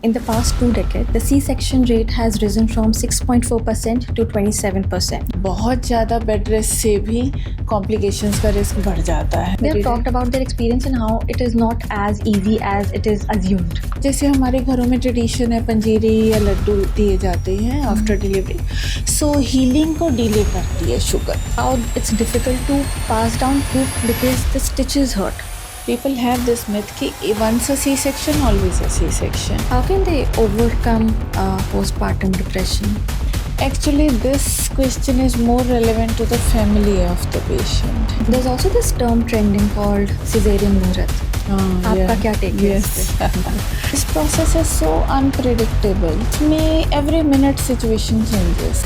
In the past 2 decades, the C-section rate has risen from 6.4% to 27%. बहुत ज़्यादा bed rest से भी complications का रिस्क बढ़ जाता है. They have talked about their experience and how it is not as easy as it is assumed. जैसे हमारे घरों में ट्रेडिशन है पंजीरी या लड्डू दिए जाते हैं आफ्टर डिलीवरी, सो हीलिंग को डिले करती है sugar. How it's difficult to pass down food because the stitches hurt. People have this myth कि once a C-section, always a C-section. How can they overcome postpartum depression? Actually, this question is more relevant to the family of the patient. There's also this term trending called cesarean muhurat. आपका क्या take है इस पे? This process is so unpredictable. इसमें every minute situation changes.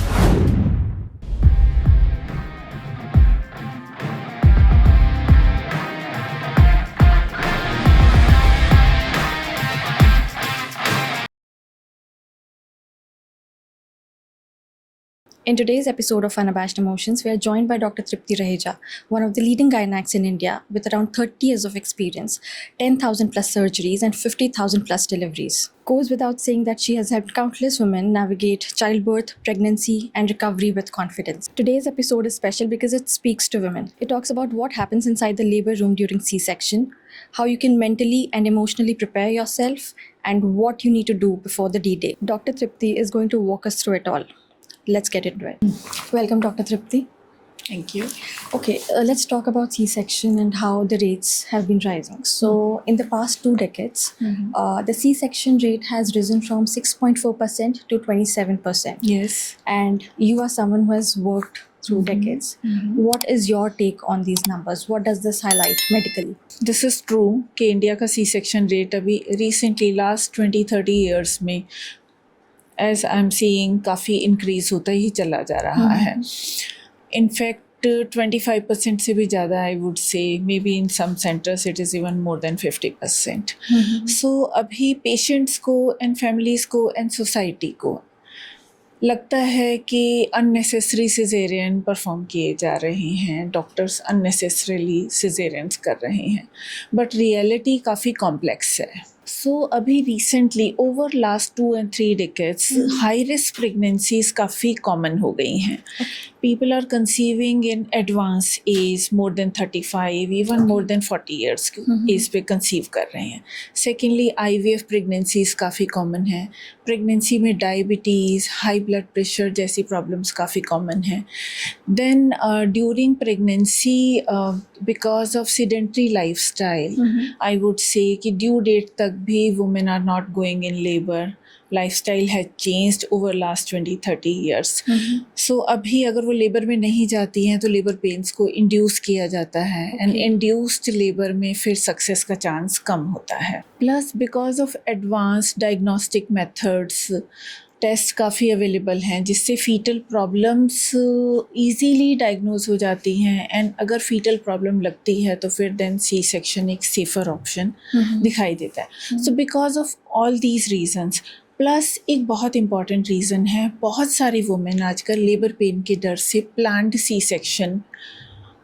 In today's episode of Unabashed Emotions, we are joined by Dr. Tripti Raheja, one of the leading gynecologists in India with around 30 years of experience, 10,000 plus surgeries and 50,000 plus deliveries. Goes without saying that she has helped countless women navigate childbirth, pregnancy and recovery with confidence. Today's episode is special because it speaks to women. It talks about what happens inside the labor room during C-section, how you can mentally and emotionally prepare yourself, and what you need to do before the D-Day. Dr. Tripti is going to walk us through it all. Let's get into it. Welcome, Dr. Tripti. Thank you. Okay, let's talk about C-section and how the rates have been rising. So, in the past 2 decades, the C-section rate has risen from 6.4% to 27%. Yes. And you are someone who has worked through decades. What is your take on these numbers? What does this highlight medically? This is true कि India का C-section rate अभी recently last 20-30 years में as I'm seeing काफ़ी increase होता ही चला जा रहा है. इनफैक्ट 25% से भी ज़्यादा I would say, may be in some centres it is even more than 50%. So अभी पेशेंट्स को एंड फैमिलीज़ को एंड सोसाइटी को लगता है कि अननेसेसरी सिजेरियन परफॉर्म किए जा रहे हैं, डॉक्टर्स अननेसेसरीली सिजेरियंस कर रहे हैं, बट रियलिटी काफ़ी कॉम्प्लेक्स है. सो अभी recently over last 2 and 3 decades high risk pregnancies काफ़ी कॉमन हो गई हैं. People are conceiving in advance age, more than 35, even more than 40 years की एज पे कंसीव कर रहे हैं. सेकेंडली IVF प्रेगनेंसीज काफ़ी कॉमन है. प्रेगनेंसी में डायबिटीज़, हाई ब्लड प्रेशर जैसी प्रॉब्लम्स काफ़ी कॉमन हैं. Then during pregnancy because of sedentary lifestyle, I would say कि ड्यू डेट तक भी women are not going in labour. Lifestyle has changed over last 20-30 years. So अभी अगर वो labour में नहीं जाती हैं तो लेबर पेन्स को इंड्यूस किया जाता है, एंड इंड्यूस्ड लेबर में फिर सक्सेस का चांस कम होता है. Plus because of advance diagnostic methods, test काफ़ी अवेलेबल हैं जिससे फीटल प्रॉब्लम्स इजीली डायग्नोज हो जाती हैं, एंड अगर फीटल प्रॉब्लम लगती है तो फिर देन C-section एक सेफ़र ऑप्शन दिखाई देता है. So because of all these reasons, plus एक बहुत इम्पॉर्टेंट रीज़न है, बहुत सारी वुमेन आजकल लेबर पेन के डर से प्लान्ड C-section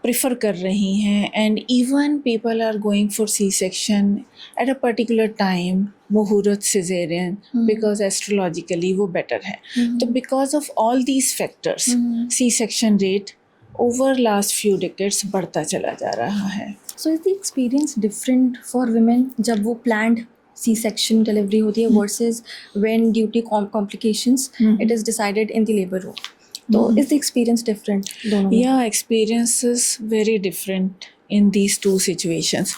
प्रेफर कर रही हैं, and even people are going for C-section at a particular time, मुहूर्त सिजेरियन, बिकॉज एस्ट्रोलॉजिकली वो बेटर है. तो because of all these factors C-section rate over last few decades बढ़ता चला जा रहा है. So is the experience different for women जब वो planned C-section delivery होती है versus when due to complications it is decided in the labor room? तो is the experience different दोनों में? Yeah, experience is very different in these two situations.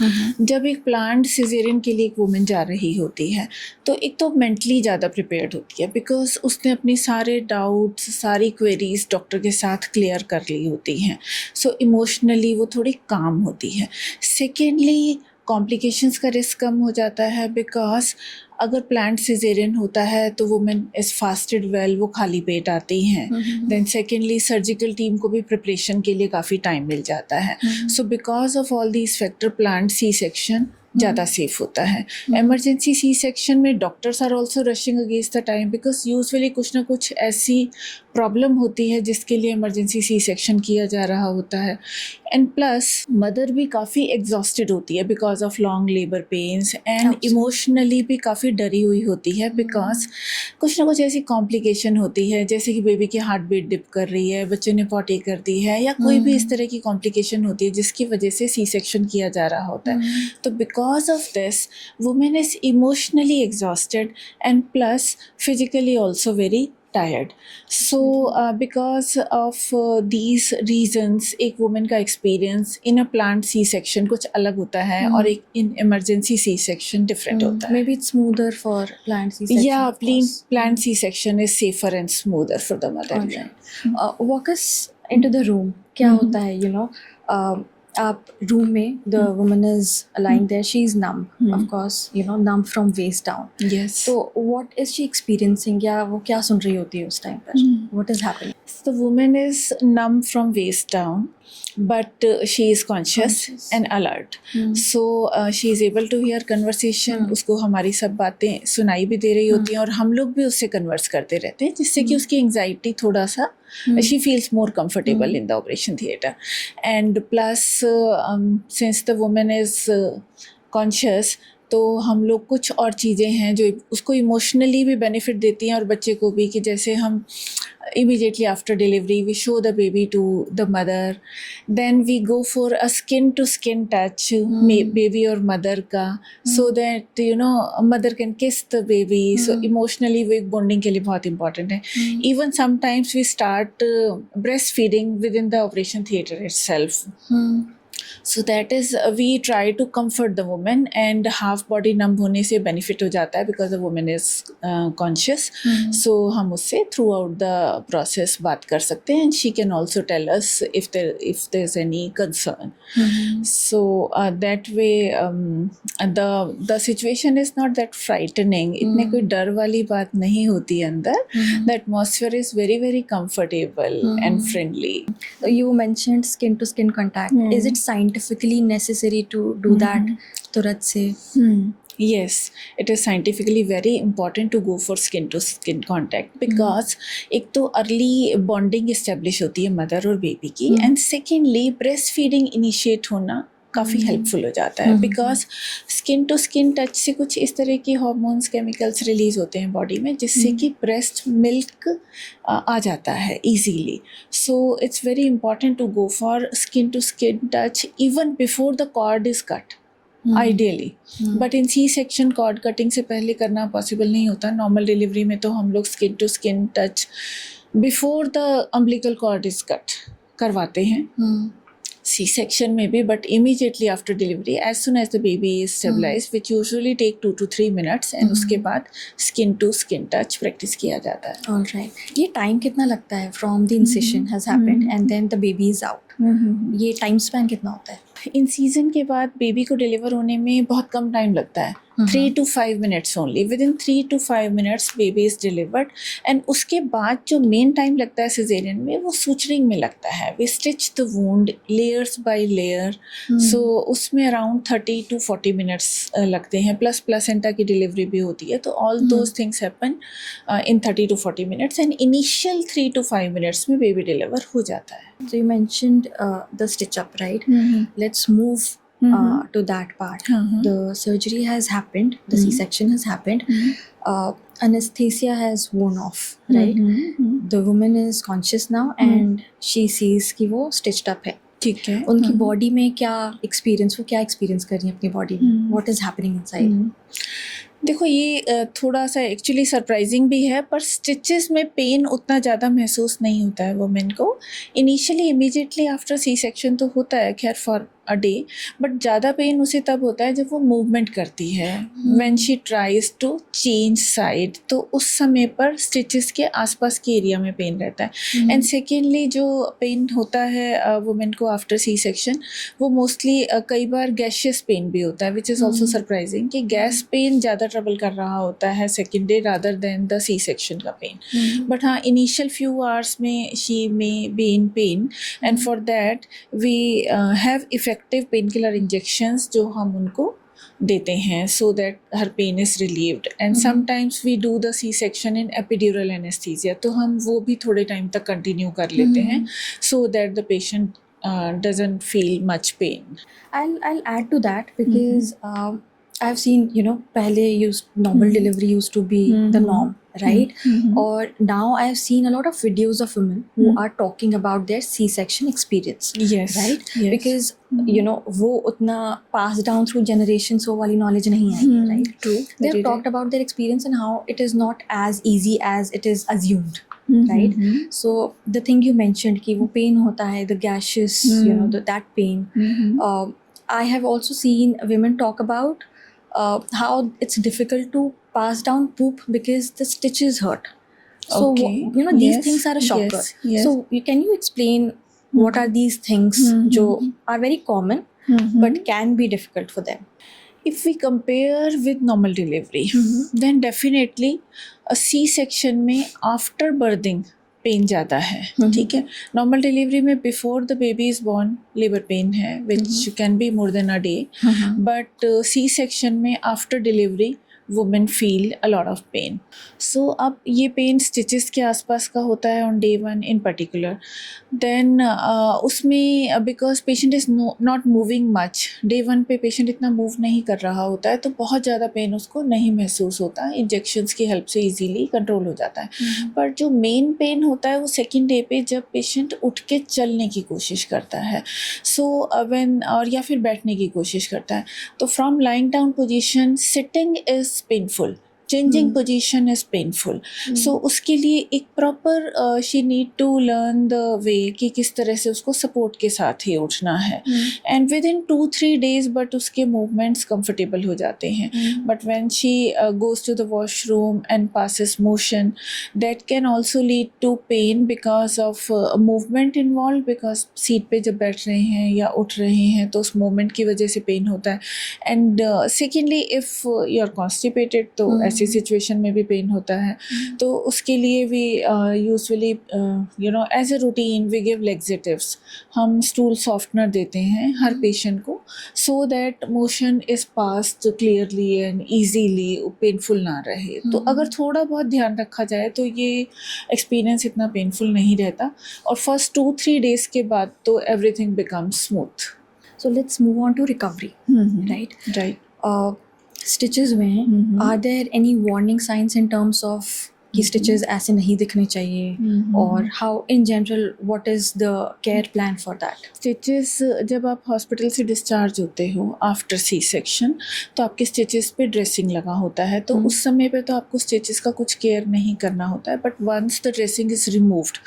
जब एक planned caesarean के लिए एक वुमेन जा रही होती है तो एक तो मेंटली ज़्यादा प्रिपेयर्ड होती है, बिकॉज उसने अपने सारे डाउट्स, सारी क्वेरीज डॉक्टर के साथ क्लियर कर ली होती हैं. सो इमोशनली वो थोड़ी काम होती है. सेकेंडली कॉम्प्लिकेशंस का रिस्क कम हो जाता है, बिकॉज अगर प्लान्ड सिजेरियन होता है तो वुमेन इज़ फास्टेड वेल, वो खाली पेट आती हैं. देन सेकेंडली सर्जिकल टीम को भी प्रिपरेशन के लिए काफ़ी टाइम मिल जाता है. So because of all these factor planned C-section ज़्यादा सेफ होता है। इमरजेंसी सी सेक्शन में doctors are also rushing against the time because usually कुछ ना कुछ ऐसी प्रॉब्लम होती है जिसके लिए इमरजेंसी सी सेक्शन किया जा रहा होता है। एंड प्लस मदर भी काफ़ी एग्जॉस्टेड होती है because of long labour pains and emotionally भी काफ़ी डरी हुई होती है बिकॉज कुछ ना कुछ ऐसी कॉम्प्लिकेशन होती है जैसे कि बेबी की हार्ट बीट डिप कर रही है, बच्चे ने पॉटी कर दी है, या कोई भी इस तरह की कॉम्प्लिकेशन होती है जिसकी वजह से सी सेक्शन किया जा रहा होता है। तो because of this women is emotionally exhausted and plus physically also very tired. So because of these reasons एक वुमेन का experience in a planned C section कुछ अलग होता है और एक in emergency C section different होता है। Maybe it's smoother for planned C-section. Yeah, of course. planned C-section is safer and smoother for the mother. All right. Walk us into the room. क्या होता है, you know? आप room में the woman is lying there. She is numb, of course. You know, numb from waist down. Yes. So what is she experiencing? या वो क्या सुन रही होती है उस टाइम पर? What is happening? The woman is numb from waist down, but she is conscious and alert. So she is able to hear conversation. उसको हमारी सब बातें सुनाई भी दे रही होती हैं और हम लोग भी उससे कन्वर्स करते रहते हैं जिससे कि उसकी एंग्जाइटी थोड़ा सा she feels more comfortable in the operation theatre. And plus since the woman is conscious, तो हम लोग कुछ और चीज़ें हैं जो उसको इमोशनली भी बेनिफिट देती हैं और बच्चे को भी, कि जैसे हम immediately after delivery we show the baby to the mother, then we go for a skin to skin touch baby और mother का, so that you know mother can kiss the baby. So emotionally वो एक bonding के लिए बहुत important है. Even sometimes we start breastfeeding within the operation theatre itself. So that is we try to comfort the woman, and half body numb होने से benefit हो जाता है because the woman is conscious. So हम उससे throughout the process बात कर सकते हैं and she can also tell us if there's any concern. So that way the situation is not that frightening. इतने कोई डर वाली बात नहीं होती अंदर. The atmosphere is very very comfortable and friendly. You mentioned skin to skin contact. Is it scientifically necessary to do that तुरंत से? Yes, it is scientifically very important to go for skin to skin contact because एक तो early bonding establish होती है mother और baby की, and secondly breastfeeding initiate होना काफ़ी हेल्पफुल हो जाता है because skin to skin touch से कुछ इस तरह की हार्मोन्स केमिकल्स रिलीज होते हैं बॉडी में जिससे कि ब्रेस्ट मिल्क आ जाता है easily. So it's very important to go for skin to skin touch even before the cord is cut ideally. But in C section cord cutting से पहले करना पॉसिबल नहीं होता. नॉर्मल डिलीवरी में तो हम लोग skin to skin touch before the umbilical cord is cut करवाते हैं C-section में भी, but immediately after delivery, as soon as the baby is stabilized, which usually take 2 to 3 minutes, and उसके बाद skin to skin touch practice किया जाता है. All right. ये time कितना लगता है from the incision has happened and then the baby is out? ये time span कितना होता है? इन सीजन के बाद बेबी को डिलीवर होने में बहुत कम टाइम लगता है. 3 to 5 minutes only. Within 3 to 5 minutes baby is delivered. And उसके बाद जो मेन टाइम लगता है सिजेरियन में वो सूचरिंग में लगता है. We stitch the wound layers by layer. So उसमें around 30 to 40 minutes लगते हैं. Plus placenta की डिलीवरी भी होती है. तो all those things happen in 30 to 40 minutes. And initial 3 to 5 minutes में baby deliver हो जाता है. So you mentioned the stitch up, right? Let's move to that part. The surgery has happened, the C-section has happened, anesthesia has worn off, right? The woman is conscious now and she sees कि वो stitched up है. ठीक है. उनकी body में क्या experience, वो क्या एक्सपीरियंस कर रही है अपनी बॉडी में? What is happening inside? देखो ये थोड़ा सा एक्चुअली सरप्राइजिंग भी है, पर स्टिचेस में पेन उतना ज़्यादा महसूस नहीं होता है वुमेन को. Initially immediately after C section तो होता है खैर फॉर अ डे, बट ज़्यादा पेन उसे तब होता है जब वो मूवमेंट करती है. When she tries to change side, तो उस समय पर स्टिचेस के आसपास के एरिया में पेन रहता है. एंड सेकेंडली जो पेन होता है वुमेन को आफ्टर सी सेक्शन, वो मोस्टली कई बार गैशियस पेन भी होता है, विच इज़ ऑल्सो सरप्राइजिंग कि गैस पेन ज़्यादा ट्रबल कर रहा होता है second day rather than the C section का पेन. बट हाँ, इनिशियल फ्यू आवर्स में she may B in pain, and for that we have effective pain killer injections जो हम उनको देते हैं so that her pain is relieved and sometimes we do the C-section in epidural anesthesia, तो हम वो भी थोड़े टाइम तक कंटिन्यू कर लेते हैं so that the patient doesn't feel much pain. I'll add to that because I've seen, pehle normal delivery used to be the norm, right? Or now I've seen a lot of videos of women who are talking about their C-section experience. Yes, Right? yes. Because वो उतना passed down through generations, वो वाली knowledge नहीं आई है, right? True. They've Very talked about their experience and how it is not as easy as it is assumed. Right? So the thing you mentioned कि वो pain होता है, the gaseous, that pain. I have also seen women talk about how it's difficult to pass down poop because the stitches hurt. So Okay. these Yes, things are a shocker. yes. So can you explain what are these things जो are very common but can be difficult for them? If we compare with normal delivery, then definitely a C-section में after birthing pen ज़्यादा है, ठीक है. Normal delivery में before the baby is born labour pain है which can be more than a day, but C section में after delivery women feel a lot of pain. So अब ये pain stitches के आसपास का होता है on day 1 in particular. Then उसमें because patient is not moving much, day 1 पे पेशेंट इतना मूव नहीं कर रहा होता है तो बहुत ज़्यादा पेन उसको नहीं महसूस होता. इंजेक्शंस की हेल्प से इजीली कंट्रोल हो जाता है. पर जो मेन पेन होता है वो सेकेंड डे पे जब पेशेंट उठ के चलने की कोशिश करता है, सो व्हेन और या फिर बैठने की कोशिश करता है, तो from lying down position sitting is painful, changing position is painful. So उसके लिए एक proper she need to learn the way कि किस तरह से उसको सपोर्ट के साथ ही उठना है. And within 2-3 days but उसके movements comfortable हो जाते हैं. But when she goes to the washroom and passes motion, that can also lead to pain because of movement involved, because seat पे जब बैठ रहे हैं या उठ रहे हैं तो उस movement की वजह से पेन होता है. And secondly, if you are constipated तो ऐसी सिचुएशन में भी पेन होता है. तो उसके लिए भी usually as a routine we give laxatives. हम स्टूल सॉफ्टनर देते हैं हर पेशेंट को so that motion is passed clearly and easily, painful ना रहे. तो अगर थोड़ा बहुत ध्यान रखा जाए तो ये एक्सपीरियंस इतना पेनफुल नहीं रहता. और फर्स्ट 2-3 डेज के बाद तो everything becomes smooth. So let's move on to recovery. Right? Right. Stitches में are there any warning signs in terms of कि stitches ऐसे नहीं दिखने चाहिए, और how in general what is the care plan for that? Stitches जब आप hospital से डिस्चार्ज होते हो आफ्टर सी सेक्शन तो आपके स्टिचेस पे ड्रेसिंग लगा होता है. तो उस समय पे तो आपको स्टिचेस का कुछ केयर नहीं करना होता है. But once the dressing is removed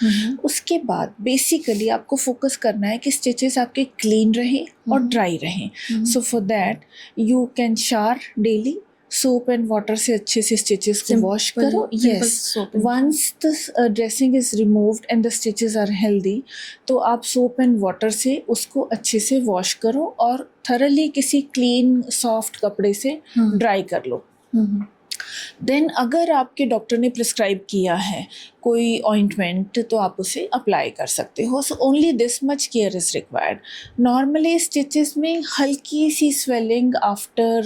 उसके बाद बेसिकली आपको फोकस करना है कि स्टिचेस आपके क्लीन रहे और ड्राई रहें. So for that you can shower daily. Soap and water से अच्छे से स्टिचेस को वॉश करो. Yes, once the dressing is removed and the stitches are healthy तो आप सोप एंड वाटर से उसको अच्छे से वॉश करो और थरली किसी क्लीन सॉफ्ट कपड़े से ड्राई कर लो. देन अगर आपके डॉक्टर ने प्रिस्क्राइब किया है कोई ऑइंटमेंट तो आप उसे अप्लाई कर सकते हो. So only this much care is required. Normally stitches में हल्की सी स्वेलिंग आफ्टर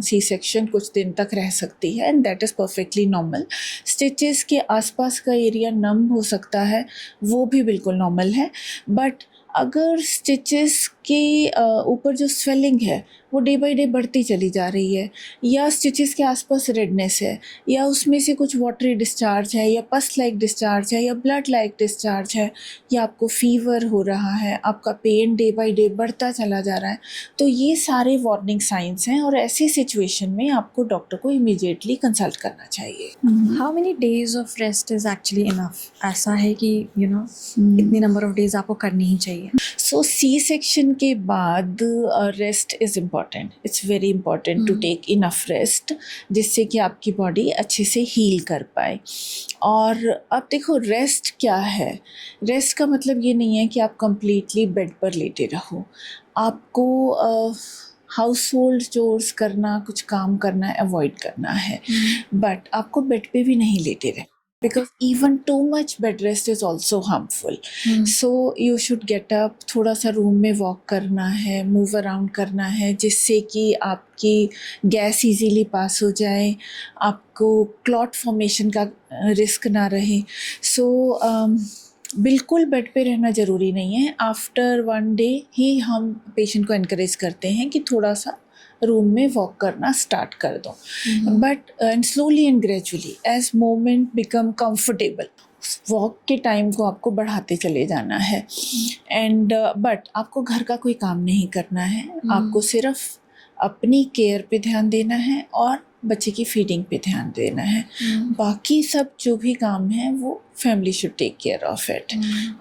सी सेक्शन कुछ दिन तक रह सकती है and that is perfectly normal. Stitches के आसपास का एरिया नम हो सकता है, वो भी बिल्कुल नॉर्मल है. बट अगर स्टिचेस के ऊपर जो स्वेलिंग है वो डे बाय डे बढ़ती चली जा रही है, या स्टिचेस के आसपास रेडनेस है, या उसमें से कुछ वाटरी डिस्चार्ज है, या पस लाइक डिस्चार्ज है, या ब्लड लाइक डिस्चार्ज है, या आपको फीवर हो रहा है, आपका पेन डे बाय डे बढ़ता चला जा रहा है, तो ये सारे वार्निंग साइंस हैं और ऐसी सिचुएशन में आपको डॉक्टर को इमीडिएटली कंसल्ट करना चाहिए. How many days of rest is actually enough? ऐसा है कि इतनी नंबर ऑफ डेज आपको करनी ही चाहिए. सो सी सेक्शन के बाद rest is important. It's very important to take enough rest जिससे कि आपकी बॉडी अच्छे से हील कर पाए. और अब देखो रेस्ट क्या है. रेस्ट का मतलब ये नहीं है कि आप कंप्लीटली बेड पर लेटे रहो. आपको हाउस होल्ड चोर्स करना, कुछ काम करना अवॉइड करना है, बट आपको बेड पे भी नहीं लेटे रहना. because even too much bed rest is also harmful. So you should get up, थोड़ा सा रूम में वॉक करना है, मूव अराउंड करना है, जिससे कि आपकी गैस इजीली पास हो जाए, आपको क्लॉट फॉर्मेशन का रिस्क ना रहे. सो बिल्कुल बेड पे रहना ज़रूरी नहीं है. आफ्टर 1 डे ही हम पेशेंट को इनकरेज करते हैं कि थोड़ा सा रूम में वॉक करना स्टार्ट कर दो. But and slowly and gradually as moment become comfortable, walk के टाइम को आपको बढ़ाते चले जाना है. एंड बट आपको घर का कोई काम नहीं करना है. आपको सिर्फ अपनी केयर पे ध्यान देना है और बच्चे की फीडिंग पे ध्यान देना है. बाकी सब जो भी काम है वो family should take care of it.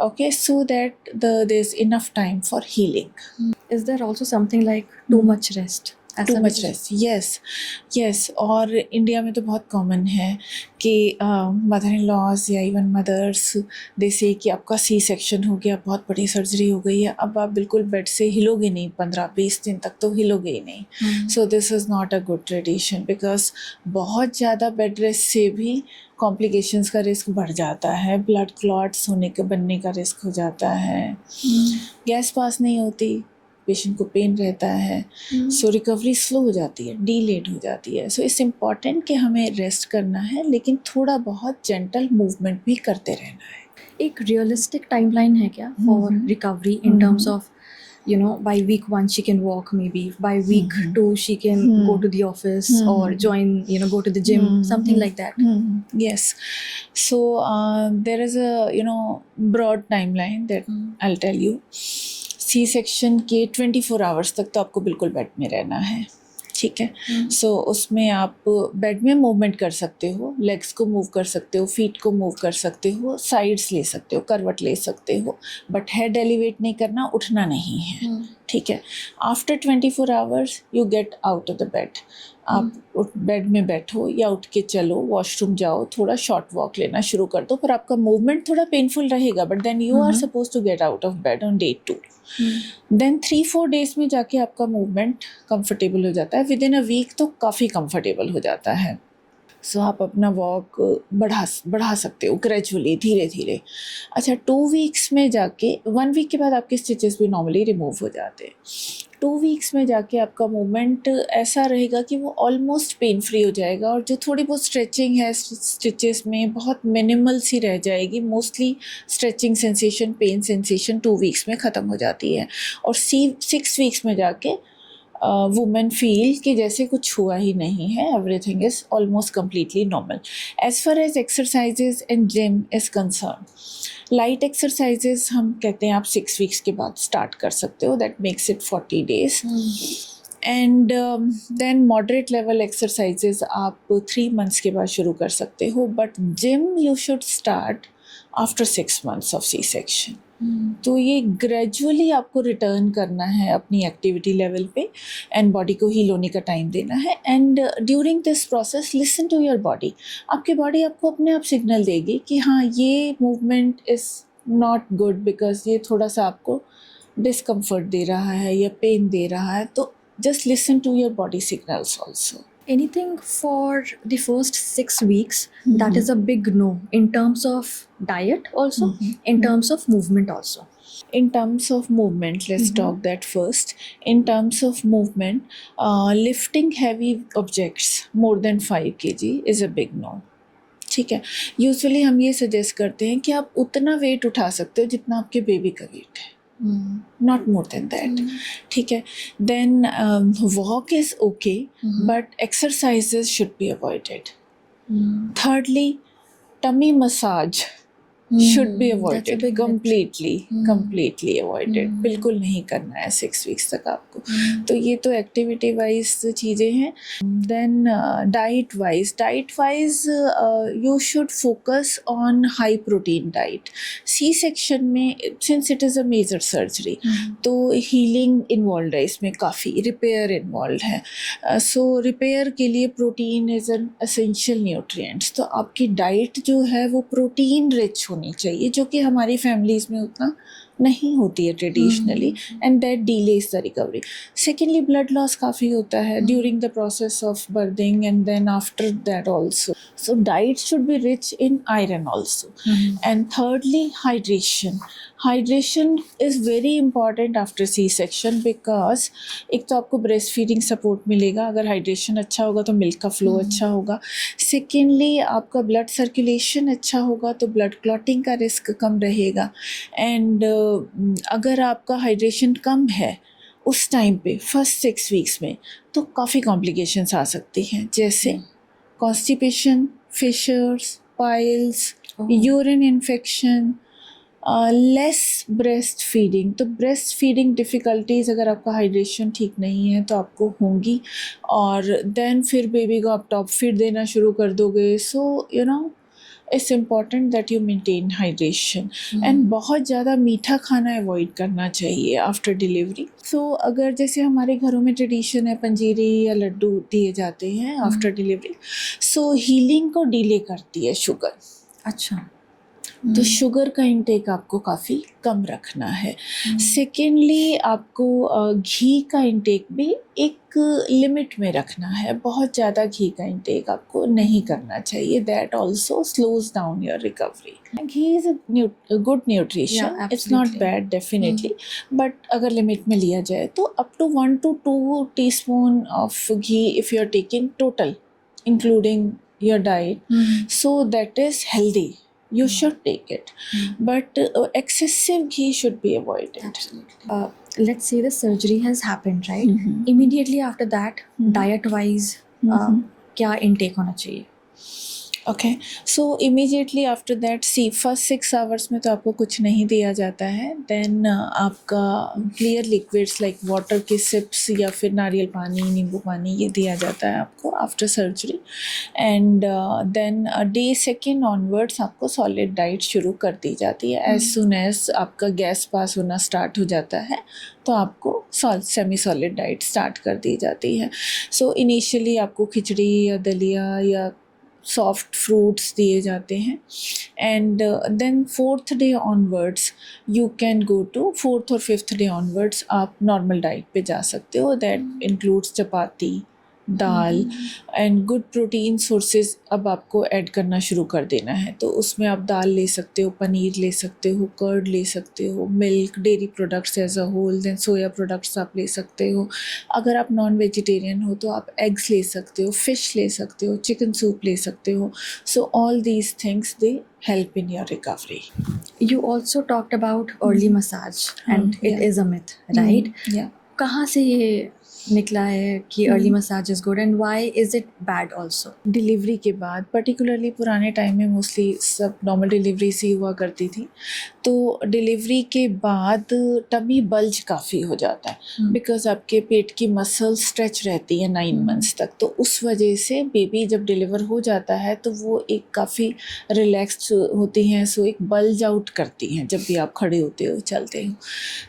Okay, so that there is enough time for healing. Is there also something like too much rest? Too much rest, yes. और इंडिया में तो बहुत कॉमन है कि मदर इन लॉज या even mothers they say कि आपका C section हो गया, बहुत बड़ी सर्जरी हो गई है, अब आप बिल्कुल बेड से हिलोगे नहीं, 15-20 दिन तक तो हिलोगे ही नहीं. So this is not a good tradition, because बहुत ज़्यादा बेड रेस्ट से भी कॉम्प्लिकेशंस का रिस्क बढ़ जाता है. ब्लड क्लॉट्स होने के बनने का रिस्क हो जाता है. गैस पास नहीं होती, पेशेंट को पेन रहता है. सो रिकवरी स्लो हो जाती है, डीलेड हो जाती है. सो इट्स इम्पॉर्टेंट कि हमें रेस्ट करना है, लेकिन थोड़ा बहुत जेंटल मूवमेंट भी करते रहना है. एक रियलिस्टिक टाइमलाइन है क्या for recovery in terms of by week 1 she can walk, maybe by week 2 she can go to the office or join, go to the gym, something like that? Yes. So there is a broad timeline that I'll tell you. C section के 24 hours तक तो आपको बिल्कुल bed में रहना है. ठीक है. सो उसमें आप बेड में मूवमेंट कर सकते हो, लेग्स को मूव कर सकते हो, फीट को मूव कर सकते हो, साइड्स ले सकते हो, करवट ले सकते हो, बट हेड एलिवेट नहीं करना, उठना नहीं है. ठीक है. After 24 hours you get out of the bed. आप बेड में बैठो या उठ के चलो, वॉशरूम जाओ, थोड़ा शॉर्ट वॉक लेना शुरू कर दो. पर आपका मूवमेंट थोड़ा पेनफुल रहेगा, but then you are suppose to get out of bed on day 2. देन 3-4 डेज में जाके आपका मूवमेंट कंफर्टेबल हो जाता है. विद इन अ वीक तो काफ़ी कंफर्टेबल हो जाता है. सो आप अपना वॉक बढ़ा सकते हो ग्रेजुअली, धीरे धीरे. अच्छा, 2 वीक्स में जाके, 1 वीक के बाद आपके स्टिचेस भी नॉर्मली रिमूव हो जाते हैं. 2 वीक्स में जाके आपका मूवमेंट ऐसा रहेगा कि वो ऑलमोस्ट पेन फ्री हो जाएगा, और जो थोड़ी बहुत स्ट्रेचिंग है स्टिचेस में बहुत मिनिमल सी रह जाएगी. Mostly stretching sensation, pain sensation 2 weeks में ख़त्म हो जाती है. और 6 वीक्स में जाके वुमेन फील कि जैसे कुछ हुआ ही नहीं है, everything is almost completely normal. As far as exercises and gym is concern, light exercises हम कहते हैं आप 6 वीक्स के बाद स्टार्ट कर सकते हो. That makes it 40 days. And then moderate level exercises आप 3 months के बाद शुरू कर सकते हो. But gym you should start after 6 months of C section. तो ये ग्रेजुअली आपको रिटर्न करना है अपनी एक्टिविटी लेवल पे, एंड बॉडी को हील होने का टाइम देना है. And during this process listen to your body. आपकी बॉडी आपको अपने आप सिग्नल देगी कि हाँ, ये movement is not good, because ये थोड़ा सा आपको डिस्कम्फर्ट दे रहा है या पेन दे रहा है. तो just listen to your body signals also. Anything for the first 6 weeks that is a big no in terms of diet also, in terms of movement also? In terms of movement, let's talk that first. In terms of movement, lifting heavy objects more than 5 kg is a big no. ठीक है. Usually हम ये suggest करते हैं कि आप उतना wait उठा सकते हो जितना आपके बेबी का वेट है, not more than that. ठीक है. Then walk is okay, but exercises should be avoided. Thirdly, tummy massage should be avoided completely avoided. बिल्कुल नहीं करना है 6 weeks तक आपको. तो ये तो एक्टिविटी वाइज चीज़ें हैं. Then diet wise you should focus on high protein diet. C section में since it is a major surgery, तो हीलिंग इन्वॉल्व है इसमें, काफ़ी रिपेयर इन्वॉल्व है. सो रिपेयर के लिए protein is an essential nutrients. तो आपकी डाइट जो है वो प्रोटीन रिच होनी चाहिए, जो कि हमारी फैमिलीज़ में उतना नहीं होती है traditionally, and that delays the recovery. Secondly, blood loss काफ़ी होता है during the process of birthing and then after that also. So diet should be rich in iron also. And thirdly, hydration. Hydration is very important after C section, because एक तो आपको breast feeding support मिलेगा, अगर hydration अच्छा होगा तो milk का flow अच्छा होगा. सेकेंडली, आपका ब्लड सर्कुलेशन अच्छा होगा तो ब्लड क्लॉटिंग का रिस्क कम रहेगा. एंड अगर आपका हाइड्रेशन कम है उस टाइम पे फर्स्ट 6 वीक्स में, तो काफ़ी कॉम्प्लिकेशंस आ सकती हैं, जैसे constipation, fissures, piles, urine infection, less breast feeding. तो ब्रेस्ट फीडिंग डिफ़िकल्टीज़ अगर आपका हाइड्रेशन ठीक नहीं है तो आपको होंगी, और देन फिर बेबी को आप टॉप फीड देना शुरू कर दोगे. So it's important that you maintain hydration. And बहुत ज़्यादा मीठा खाना अवॉइड करना चाहिए आफ्टर डिलीवरी. सो अगर जैसे हमारे घरों में ट्रेडिशन है पंजीरी या लड्डू दिए जाते हैं आफ्टर डिलीवरी, सो हीलिंग को डिले करती है शुगर. अच्छा. तो शुगर का इंटेक आपको काफ़ी कम रखना है. सेकेंडली, आपको घी का इंटेक भी एक लिमिट में रखना है. बहुत ज़्यादा घी का इंटेक आपको नहीं करना चाहिए. That also slows down your recovery. Ghee is a good nutrition, Yeah, it's not absolutely. Bad definitely, but अगर लिमिट में लिया जाए तो up to 1 to 2 teaspoon of ghee if you are taking total including your diet, so that is healthy. You should take it, but excessive ghee should be avoided. Absolutely. Let's say the surgery has happened, right? Immediately after that, diet-wise, क्या intake होना चाहिए? Okay, so immediately after that, see first 6 hours में तो आपको कुछ नहीं दिया जाता है. देन आपका क्लियर लिक्विड्स लाइक वाटर के सिप्स या फिर नारियल पानी, नींबू पानी, ये दिया जाता है आपको after surgery. And then day second onwards आपको सॉलिड डाइट शुरू कर दी जाती है. एज सुन एज आपका गैस पास होना स्टार्ट हो जाता है तो आपको सेमी सॉलिड डाइट स्टार्ट कर दी जाती है. सो इनिशियली आपको खिचड़ी या दलिया या सॉफ्ट फ्रूट्स दिए जाते हैं. And then 4th day onwards you can go to 4th और 5th डे ऑनवर्ड्स आप नॉर्मल डाइट पे जा सकते हो. That includes chapati, dal and good protein sources अब आपको ऐड करना शुरू कर देना है. तो उसमें आप दाल ले सकते हो, पनीर ले सकते हो, कर्ड ले सकते हो, milk, dairy products as a whole, then soya products आप ले सकते हो. अगर आप नॉन वेजिटेरियन हो तो आप एग्स ले सकते हो, फ़िश ले सकते हो, चिकन सूप ले सकते हो. सो all these things they help in your recovery. You also talked about early massage, and it yeah. is a myth, right? Yeah. कहाँ से ये निकला है कि early massage is good, and why is it bad also? Delivery के बाद, particularly पुराने time में मोस्टली सब नॉर्मल डिलीवरी से हुआ करती थी. तो डिलीवरी के बाद टमी बल्ज काफ़ी हो जाता है बिकॉज आपके पेट की मसल स्ट्रेच रहती है 9 मंथ्स तक. तो उस वजह से बेबी जब डिलीवर हो जाता है तो वो एक काफ़ी रिलैक्स्ड होती हैं. सो एक बल्ज आउट करती हैं जब भी आप खड़े होते हो, चलते हो.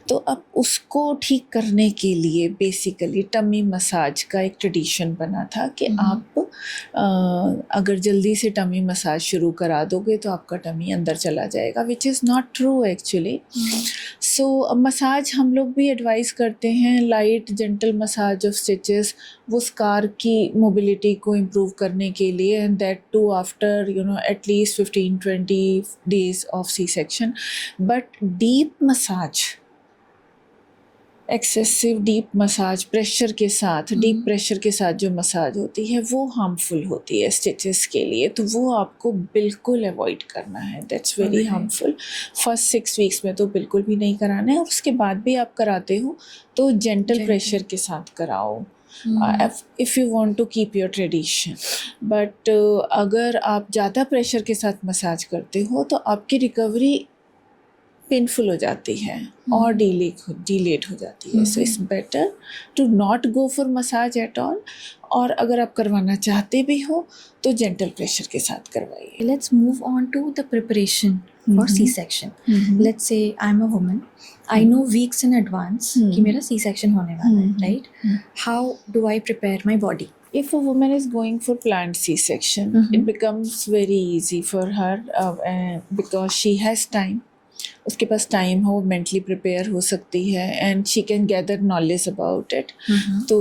तो अब उसको ठीक करने के लिए बेसिकली टमी मसाज का एक ट्रेडिशन बना था कि आप अगर जल्दी से टमी मसाज शुरू करा दोगे तो आपका टमी अंदर चला जाएगा, which is not true actually. So massage हम लोग भी एडवाइस करते हैं, light gentle massage of stitches, वो स्कार की मोबिलिटी को इम्प्रूव करने के लिए, and that too after at least 15-20 days of C section. But deep massage, excessive deep massage pressure के साथ, डीप प्रेशर के साथ जो मसाज होती है वो हार्मफुल होती है स्टिचेस के लिए. तो वो आपको बिल्कुल अवॉइड करना है. That's very harmful. First 6 weeks में तो बिल्कुल भी नहीं कराना है, और उसके बाद भी आप कराते हो तो जेंटल प्रेशर के साथ कराओ if you want to keep your tradition. But अगर आप ज़्यादा प्रेशर के साथ मसाज करते हो तो आपकी रिकवरी पेनफुल हो जाती है और डिलेड हो जाती है. So it's better to not go for massage at all, और अगर आप करवाना चाहते भी हो तो जेंटल प्रेशर के साथ करवाइए. Let's move on to the preparation for C-section. Let's say I'm a woman. I know weeks in advance कि मेरा C-section होने वाला है, right? How do I prepare my body? If a woman is going for planned C-section, it becomes very easy for her because she has time. उसके पास time हो, mentally prepare हो सकती है and she can gather knowledge about it. तो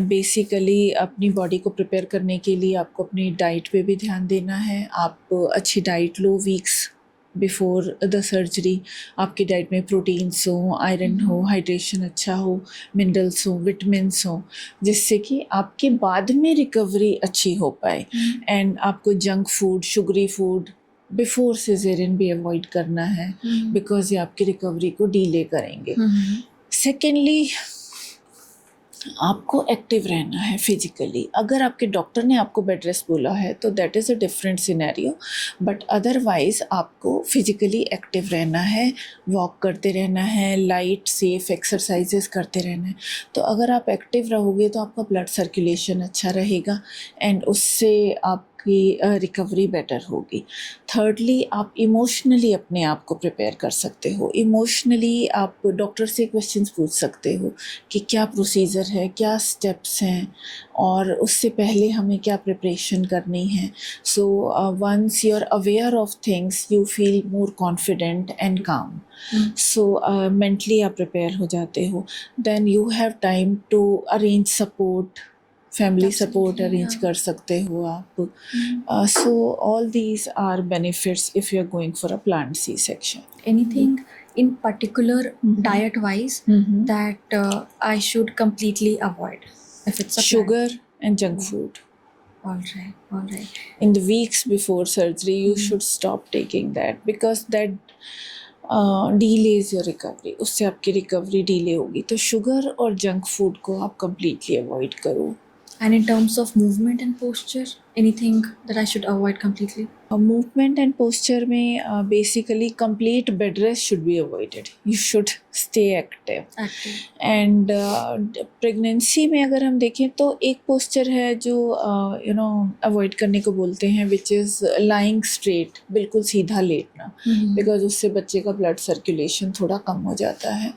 basically अपनी body को prepare करने के लिए आपको अपनी डाइट पे भी ध्यान देना है। आप अच्छी diet low weeks before the surgery. आपकी डाइट में प्रोटीन्स हो, आयरन हो, हाइड्रेशन अच्छा हो, मिनरल्स हो, विटामिन्स हो, जिससे कि आपके बाद में रिकवरी अच्छी हो पाए। एंड आपको junk food, sugary food before caesarean भी अवॉइड करना है, बिकॉज ये आपकी रिकवरी को डिले करेंगे। सेकेंडली, आपको एक्टिव रहना है फिजिकली। अगर आपके डॉक्टर ने आपको बेड रेस्ट बोला है तो that is a different scenario, but otherwise आपको फिजिकली एक्टिव रहना है, वॉक करते रहना है, लाइट सेफ एक्सरसाइजेस करते रहना है। तो अगर आप एक्टिव रहोगे तो आपका ब्लड सर्कुलेशन अच्छा रहेगा एंड उससे आपकी रिकवरी बेटर होगी। थर्डली, आप इमोशनली अपने आप को प्रिपेयर कर सकते हो। इमोशनली आप डॉक्टर से क्वेश्चंस पूछ सकते हो कि क्या प्रोसीजर है, क्या स्टेप्स हैं और उससे पहले हमें क्या प्रिपरेशन करनी है। So once you are aware of things you feel more confident and calm. So mentally आप प्रिपेयर हो जाते हो। Then you have time to arrange support, family support arrange कर सकते हो आप। So all these are benefits if you are going for a planned C section. Anything in particular diet wise that I should completely avoid if it's a Sugar and junk food. All right. In the weeks before surgery, you should stop taking that because that delays your recovery. उससे आपकी recovery delay होगी। तो sugar और junk food को आप completely avoid करो। And in terms of movement and posture, anything that I should avoid completely? Movement and posture में basically complete bed rest should be avoided. You should stay active. And pregnancy में अगर हम देखें तो एक posture है जो अवॉइड करने को बोलते हैं, विच इज़ लाइंग स्ट्रेट, बिल्कुल सीधा लेटना, बिकॉज उससे बच्चे का ब्लड सर्कुलेशन थोड़ा कम हो जाता है।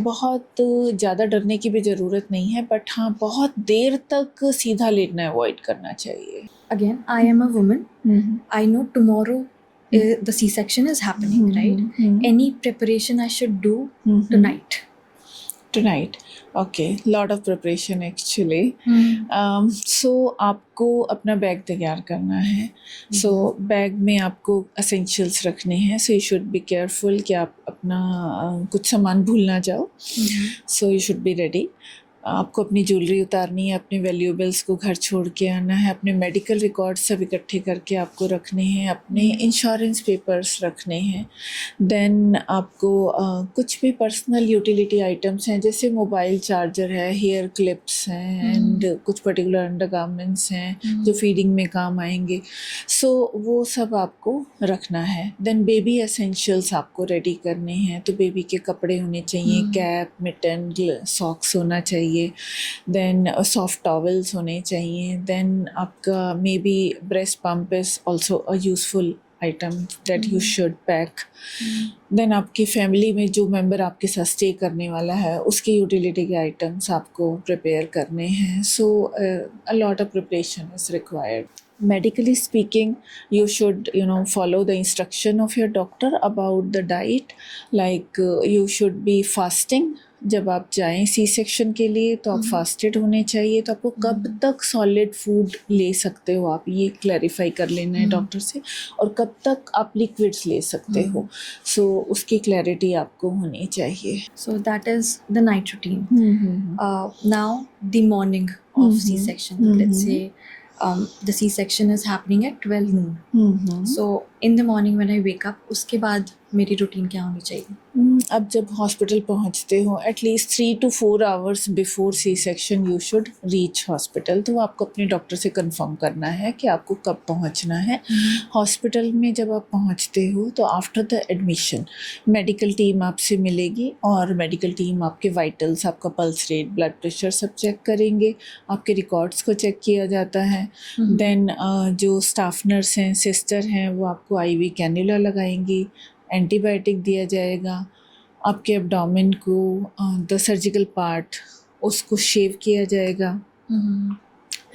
बहुत ज़्यादा डरने की भी ज़रूरत नहीं है, बट हाँ बहुत देर तक सीधा लेटना अवॉइड करना चाहिए। Again, I am a woman. I know tomorrow the C-section is happening, right? Any preparation I should do tonight? Tonight, okay, lot of preparation actually. So आपको अपना बैग तैयार करना है। So बैग में आपको essentials रखने हैं। So you should be careful कि आप अपना कुछ सामान भूल ना जाओ। So you should be ready. आपको अपनी ज्वेलरी उतारनी है, अपने वैल्यूएबल्स को घर छोड़ के आना है, अपने मेडिकल रिकॉर्ड्स सब इकट्ठे करके आपको रखने हैं, अपने इंश्योरेंस पेपर्स रखने हैं। देन आपको कुछ भी पर्सनल यूटिलिटी आइटम्स हैं, जैसे मोबाइल चार्जर है, हेयर क्लिप्स हैं एंड कुछ पर्टिकुलर अंडरगारमेंट्स हैं जो फीडिंग में काम आएंगे। सो वो सब आपको रखना है। देन बेबी एसेंशियल्स आपको रेडी करने हैं। तो बेबी के कपड़े होने चाहिए, कैप, मिटन, सॉक्स होना चाहिए, देन सॉफ्ट टॉवल्स होने चाहिए। देन आपका maybe breast pump is also a useful item that you should pack. Then आपकी फैमिली में जो मेंबर आपके साथ स्टे करने वाला है उसकी यूटिलिटी के आइटम्स आपको प्रिपेयर करने हैं। So a lot of preparation is required. Medically speaking, you should follow the instruction of your doctor about the diet, like you should be fasting। जब आप जाएं सी सेक्शन के लिए तो आप फास्टेड होने चाहिए। तो आपको कब तक सॉलिड फूड ले सकते हो आप ये क्लैरिफाई कर लेना है डॉक्टर से, और कब तक आप लिक्विड्स ले सकते हो। सो उसकी क्लैरिटी आपको होनी चाहिए। So that is the night routine. Now the morning of C-section. Let's say the C-section is happening at 12 noon. So in the morning when I wake up, उसके बाद मेरी रूटीन क्या होनी चाहिए? अब जब हॉस्पिटल पहुंचते हो at least 3 to 4 hours before C section you should reach hospital. तो आपको अपने डॉक्टर से कंफर्म करना है कि आपको कब पहुंचना है। हॉस्पिटल में जब आप पहुंचते हो तो after the admission medical team आपसे मिलेगी और मेडिकल टीम आपके वाइटल्स, आपका पल्स रेट, ब्लड प्रेशर सब चेक करेंगे। आपके रिकॉर्ड्स को चेक किया जाता है। देन जो स्टाफ नर्स हैं, सिस्टर हैं, वो आपको IV कैन्युला लगाएंगी, एंटीबायोटिक दिया जाएगा। आपके एब्डोमेन को द सर्जिकल पार्ट उसको शेव किया जाएगा।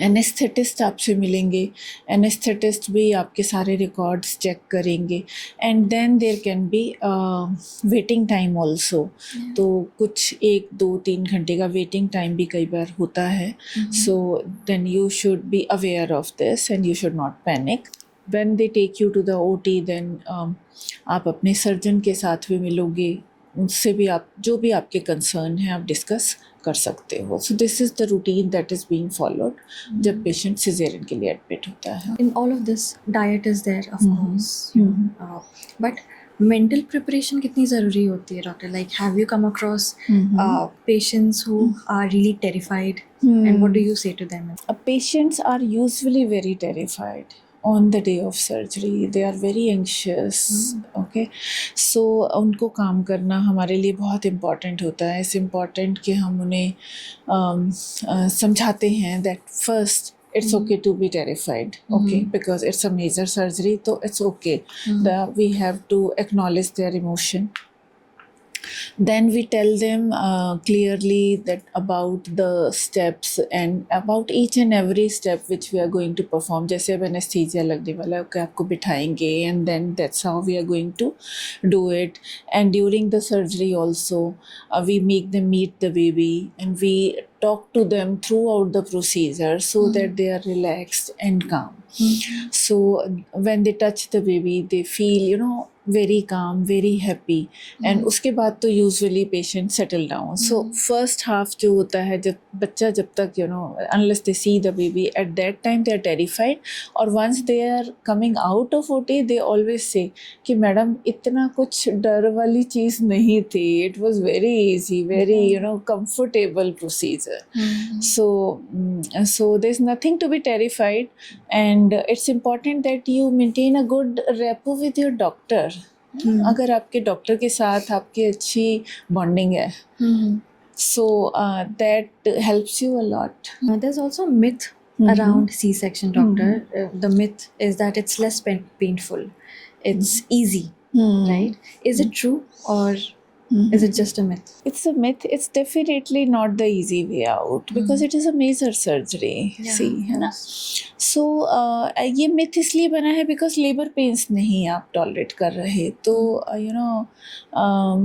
एनेस्थेटिस्ट आपसे मिलेंगे, एनेस्थेटिस्ट भी आपके सारे रिकॉर्ड्स चेक करेंगे and then there can be waiting time also. तो कुछ 1 2 3 घंटे का वेटिंग टाइम भी कई बार होता है। So then you should be aware of this and you should not panic. When they take you to the OT then आप अपने सर्जन के साथ भी मिलोगे, उनसे भी आप जो भी आपके कंसर्न हैं आप डिस्कस कर सकते हो। So this is the routine that is being followed जब पेशेंट सिजेरियन के लिए एडमिट होता है। In all of this, diet is there, of course. But mental preparation कितनी ज़रूरी होती है, doctor? Like, have you come across patients who are really terrified? And what do you say to them? Patients are usually very terrified on the day of surgery. They are very anxious. Okay, so उनको काम करना हमारे लिए बहुत important होता है। It's important कि हम उन्हें समझाते हैं that first it's okay to be terrified, okay, because it's a major surgery, so it's okay. We have to acknowledge their emotion. Then we tell them clearly that about the steps and about each and every step which we are going to perform. जैसे अब anesthesia लगने वाला है, okay, आपको बिठाएंगे and then that's how we are going to do it. And during the surgery also we make them meet the baby and we talk to them throughout the procedure so that they are relaxed and calm. So when they touch the baby they feel very calm, very happy. And उसके बाद तो usually patient settle down. So first half जो होता है, जब बच्चा जब तक unless they see the baby, at that time they are terrified. और once they are coming out of OT they always say कि मैडम इतना कुछ डर वाली चीज़ नहीं थी, it was very easy, very comfortable procedure. So there's nothing to be terrified, and it's important that you maintain a good rapport with your doctor. अगर आपके doctor के साथ आपकी अच्छी बॉन्डिंग है, so that helps you a lot. There's also a myth around C-section, doctor. The myth is that it's less painful. It's easy, right? Is it true, or is it just a myth? It's a myth. It's definitely not the easy way out because it is a major surgery. See, है ना? So ये myth इसलिए बना है because labor pains नहीं आप tolerate कर रहे, तो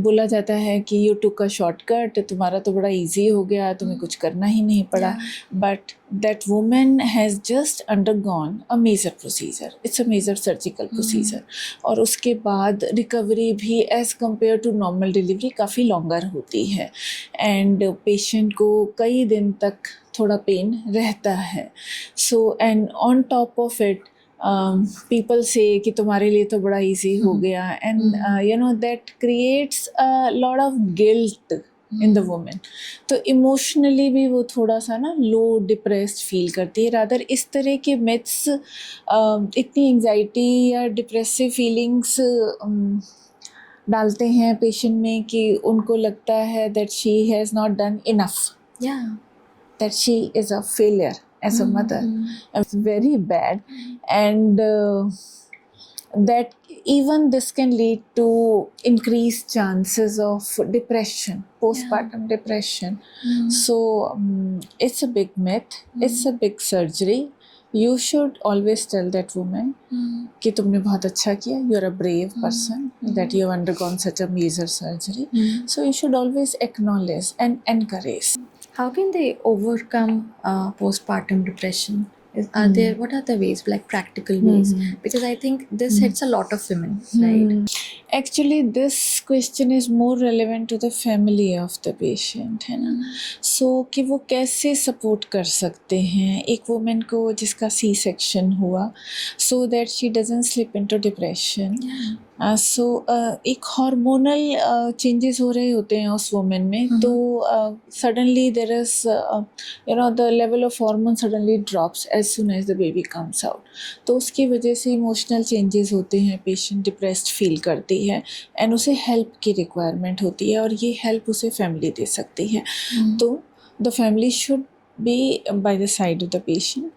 बोला जाता है कि you took a shortcut, तुम्हारा तो बड़ा easy हो गया, तुम्हें कुछ करना ही नहीं पड़ा. But that woman has just undergone a major procedure. It's a major surgical procedure. और उसके बाद recovery भी as compared to normal delivery काफ़ी longer होती है, and patient को कई दिन तक थोड़ा पेन रहता है. So and on top of it people say कि तुम्हारे लिए तो बड़ा easy हो गया, and that creates a lot of guilt in the woman. तो इमोशनली भी वो थोड़ा सा लो डिप्रेस्ड फील करती है. रादर इस तरह के मिथ्स इतनी एंजाइटी या डिप्रेसिव फीलिंग्स डालते हैं पेशेंट में कि उनको लगता है that she has not done enough, that she is a failure as a mother. It's very bad, and that even this can lead to increased chances of depression, postpartum depression. So it's a big myth, it's a big surgery. You should always tell that woman कि तुमने बहुत अच्छा किया, you are a brave person, that you have undergone such a major surgery. So you should always acknowledge and encourage. How can they overcome postpartum depression? What are the ways, like practical ways? Because I think this hits a lot of women, right? Actually this question is more relevant to the family of the patient, है ना. So कि वो कैसे support कर सकते हैं एक woman को जिसका C-section हुआ, so that she doesn't slip into depression. So एक hormonal changes हो रहे होते हैं उस woman में, तो suddenly there is the level of hormone suddenly drops as soon as the baby comes out. तो उसकी वजह से emotional changes होते हैं, patient depressed feel करती है, and उसे help की requirement होती है, और ये help उसे family दे सकती है. तो the family should be by the side of the patient.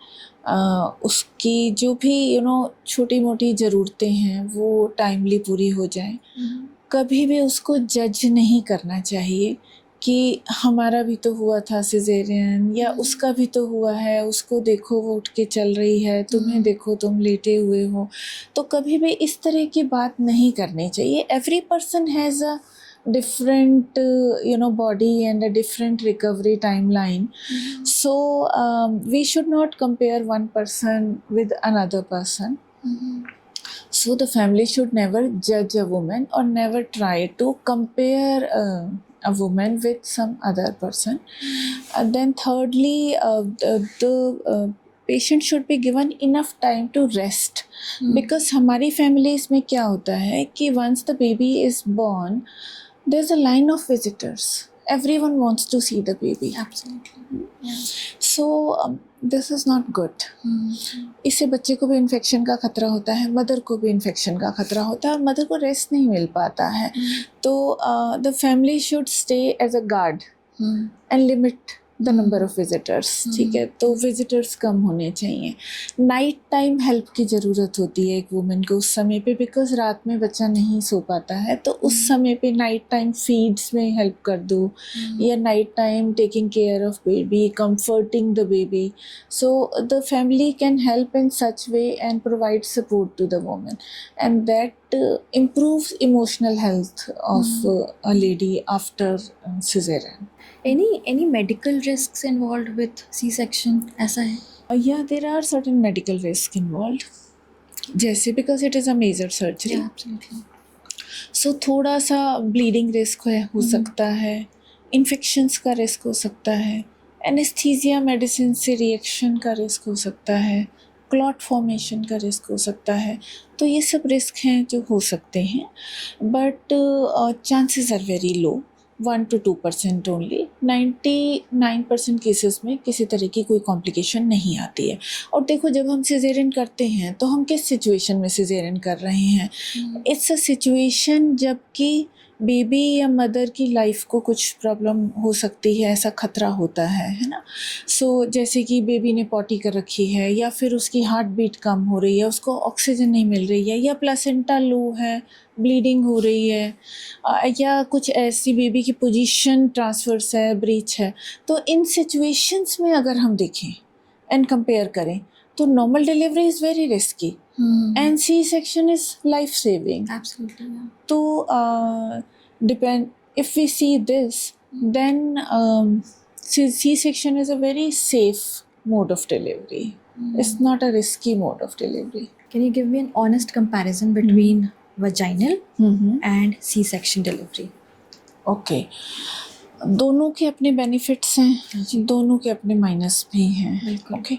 उसकी जो भी छोटी मोटी ज़रूरतें हैं वो टाइमली पूरी हो जाए. कभी भी उसको जज नहीं करना चाहिए कि हमारा भी तो हुआ था सिजेरियन, या उसका भी तो हुआ है, उसको देखो वो उठ के चल रही है, तुम्हें देखो तुम लेटे हुए हो। तो कभी भी इस तरह की बात नहीं करनी चाहिए. Every person has a different body and a different recovery timeline. So we should not compare one person with another person. So the family should never judge a woman or never try to compare a woman with some other person. And then thirdly, the patient should be given enough time to rest. Because हमारी families में क्या होता है कि once the baby is born, there's a line of visitors. Everyone wants to see the baby. Absolutely. Yeah. So this is not good. इससे बच्चे को भी इन्फेक्शन का खतरा होता है, मदर को भी इन्फेक्शन का खतरा होता है, और मदर को रेस्ट नहीं मिल पाता है. तो the family should stay as a guard and limit the number of visitors. ठीक है, तो विजिटर्स कम होने चाहिए. नाइट टाइम हेल्प की ज़रूरत होती है एक वुमेन को उस समय पे, बिकॉज रात में बच्चा नहीं सो पाता है, तो उस समय पे नाइट टाइम फीड्स में हेल्प कर दो, या night time taking care of baby, comforting the baby. So the family can help in such way and provide support to the women, and that improves emotional health of a lady after cesarean. Any medical risks involved with C-section? ऐसा है? Yeah, there are certain medical risks involved. जैसे because it is a major surgery. Yeah, absolutely. So थोड़ा सा bleeding risk हो सकता है, infections का risk हो सकता है, anesthesia medicine से reaction का risk हो सकता है, clot formation का risk हो सकता है. तो ये सब risk हैं जो हो सकते हैं, but chances are very low. 1 to 2% only. 99% cases में किसी तरह की कोई कॉम्प्लिकेशन नहीं आती है. और देखो, जब हम सिजेरियन करते हैं तो हम किस सिचुएशन में सिजेरियन कर रहे हैं? इट्स अ सिचुएशन जबकि बेबी या मदर की लाइफ को कुछ प्रॉब्लम हो सकती है, ऐसा खतरा होता है ना. सो जैसे कि बेबी ने पॉटी कर रखी है, या फिर उसकी हार्ट बीट कम हो रही है, उसको ऑक्सीजन नहीं मिल रही है, या प्लेसेंटा लो है, ब्लीडिंग हो रही है, या कुछ ऐसी बेबी की पोजीशन ट्रांसवर्स है, ब्रीच है. तो इन सिचुएशंस में अगर हम देखें एंड कंपेयर करें तो normal delivery is very risky and C section is life saving. Absolutely. Yeah. तो depend, if we see this, then C-section is a very safe mode of delivery. It's not a risky mode of delivery. Can you give me an honest comparison between vaginal and C-section delivery? Okay. दोनों के अपने benefits हैं, दोनों के अपने minus भी हैं. Okay,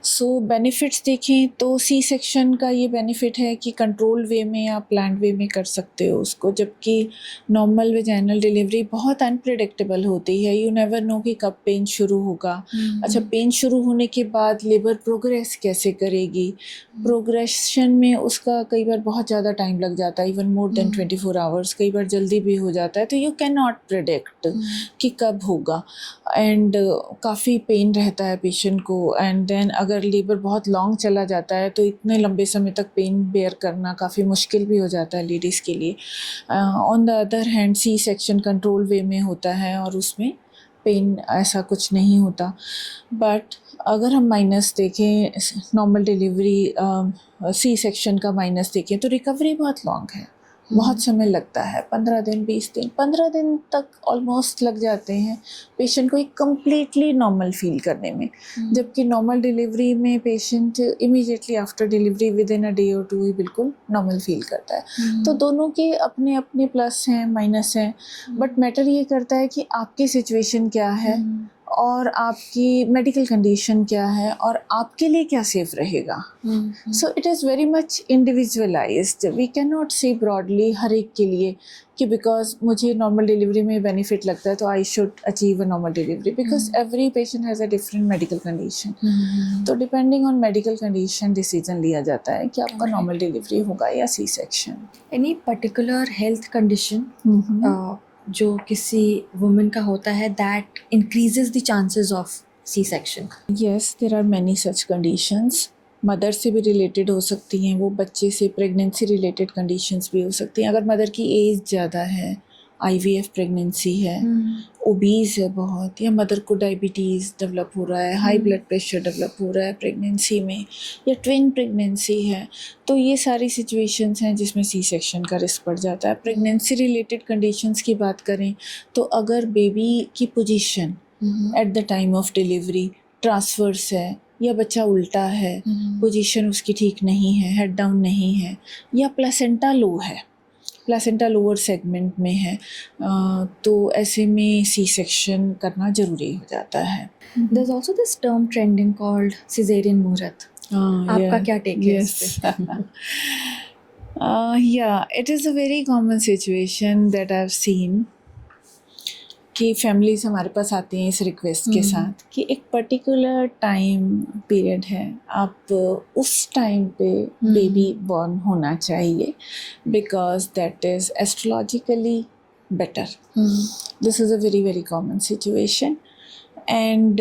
सो benefits देखें तो सी सेक्शन का ये बेनिफिट है कि कंट्रोल वे में या प्लान्ड वे में कर सकते हो उसको, जबकि नॉर्मल वेजाइनल डिलीवरी बहुत अनप्रेडिक्टेबल होती है. यू नेवर नो कि कब पेन शुरू होगा. अच्छा, पेन शुरू होने के बाद लेबर प्रोग्रेस कैसे करेगी, प्रोग्रेशन में उसका कई बार बहुत ज़्यादा टाइम लग जाता है, इवन मोर देन 24 आवर्स, कई बार जल्दी भी हो जाता है. तो यू कैन नॉट प्रेडिक्ट कि कब होगा, एंड काफ़ी पेन रहता है पेशेंट को. एंड देन अगर लेबर बहुत लॉन्ग चला जाता है तो इतने लंबे समय तक पेन बेयर करना काफ़ी मुश्किल भी हो जाता है लेडीज़ के लिए. On the other hand C section control way में होता है और उसमें पेन ऐसा कुछ नहीं होता. बट अगर हम माइनस देखें, नॉर्मल डिलीवरी सी सेक्शन का माइनस देखें तो रिकवरी बहुत लॉन्ग है, बहुत समय लगता है. 15 दिन, 20 दिन, 15 दिन तक ऑलमोस्ट लग जाते हैं पेशेंट को एक कम्प्लीटली नॉर्मल फील करने में. जबकि नॉर्मल डिलीवरी में patient immediately after delivery with in a day और 2 ही बिल्कुल नॉर्मल फील करता है. तो दोनों के अपने अपने प्लस हैं, माइनस हैं, बट मैटर ये करता है कि आपकी सिचुएशन क्या है और आपकी मेडिकल कंडीशन क्या है और आपके लिए क्या सेफ रहेगा. So it is very much individualised. We can not say broadly हर एक के लिए कि बिकॉज मुझे नॉर्मल डिलीवरी में बेनिफिट लगता है तो I should achieve a normal delivery, because every patient has a different medical condition. तो depending on medical condition decision लिया जाता है कि आपका नॉर्मल डिलीवरी होगा या C section. Any particular health condition जो किसी वुमेन का होता है that increases the chances of C-section? Yes, there are many such conditions. Mother से भी रिलेटेड हो सकती हैं वो, बच्चे से, प्रेगनेंसी रिलेटेड कंडीशंस भी हो सकती हैं. अगर मदर की एज ज़्यादा है IVF प्रेगनेंसी है, ओबीज है बहुत, या मदर को डायबिटीज़ डेवलप हो रहा है, हाई ब्लड प्रेशर डेवलप हो रहा है प्रेगनेंसी में, या ट्विन प्रेगनेंसी है, तो ये सारी सिचुएशंस हैं जिसमें सी सेक्शन का रिस्क बढ़ जाता है। प्रेगनेंसी रिलेटेड कंडीशंस की बात करें तो अगर बेबी की position at the time of delivery transverse है, या बच्चा उल्टा है, पोजीशन उसकी ठीक नहीं है, हेड डाउन नहीं है, या प्लेसेंटा लो है, प्लेसेंटा लोअर सेगमेंट में है, तो ऐसे में सी सेक्शन करना ज़रूरी हो जाता है। There's also this term trending called cesarean मुहूर्त. आपका क्या take है इस पे? Yeah, it is a very common situation that I've seen कि फैमिलीज हमारे पास आती हैं इस रिक्वेस्ट के साथ कि एक पर्टिकुलर टाइम पीरियड है, आप उस टाइम पे बेबी बॉर्न होना चाहिए because that is astrologically better. This is a very, very common situation. And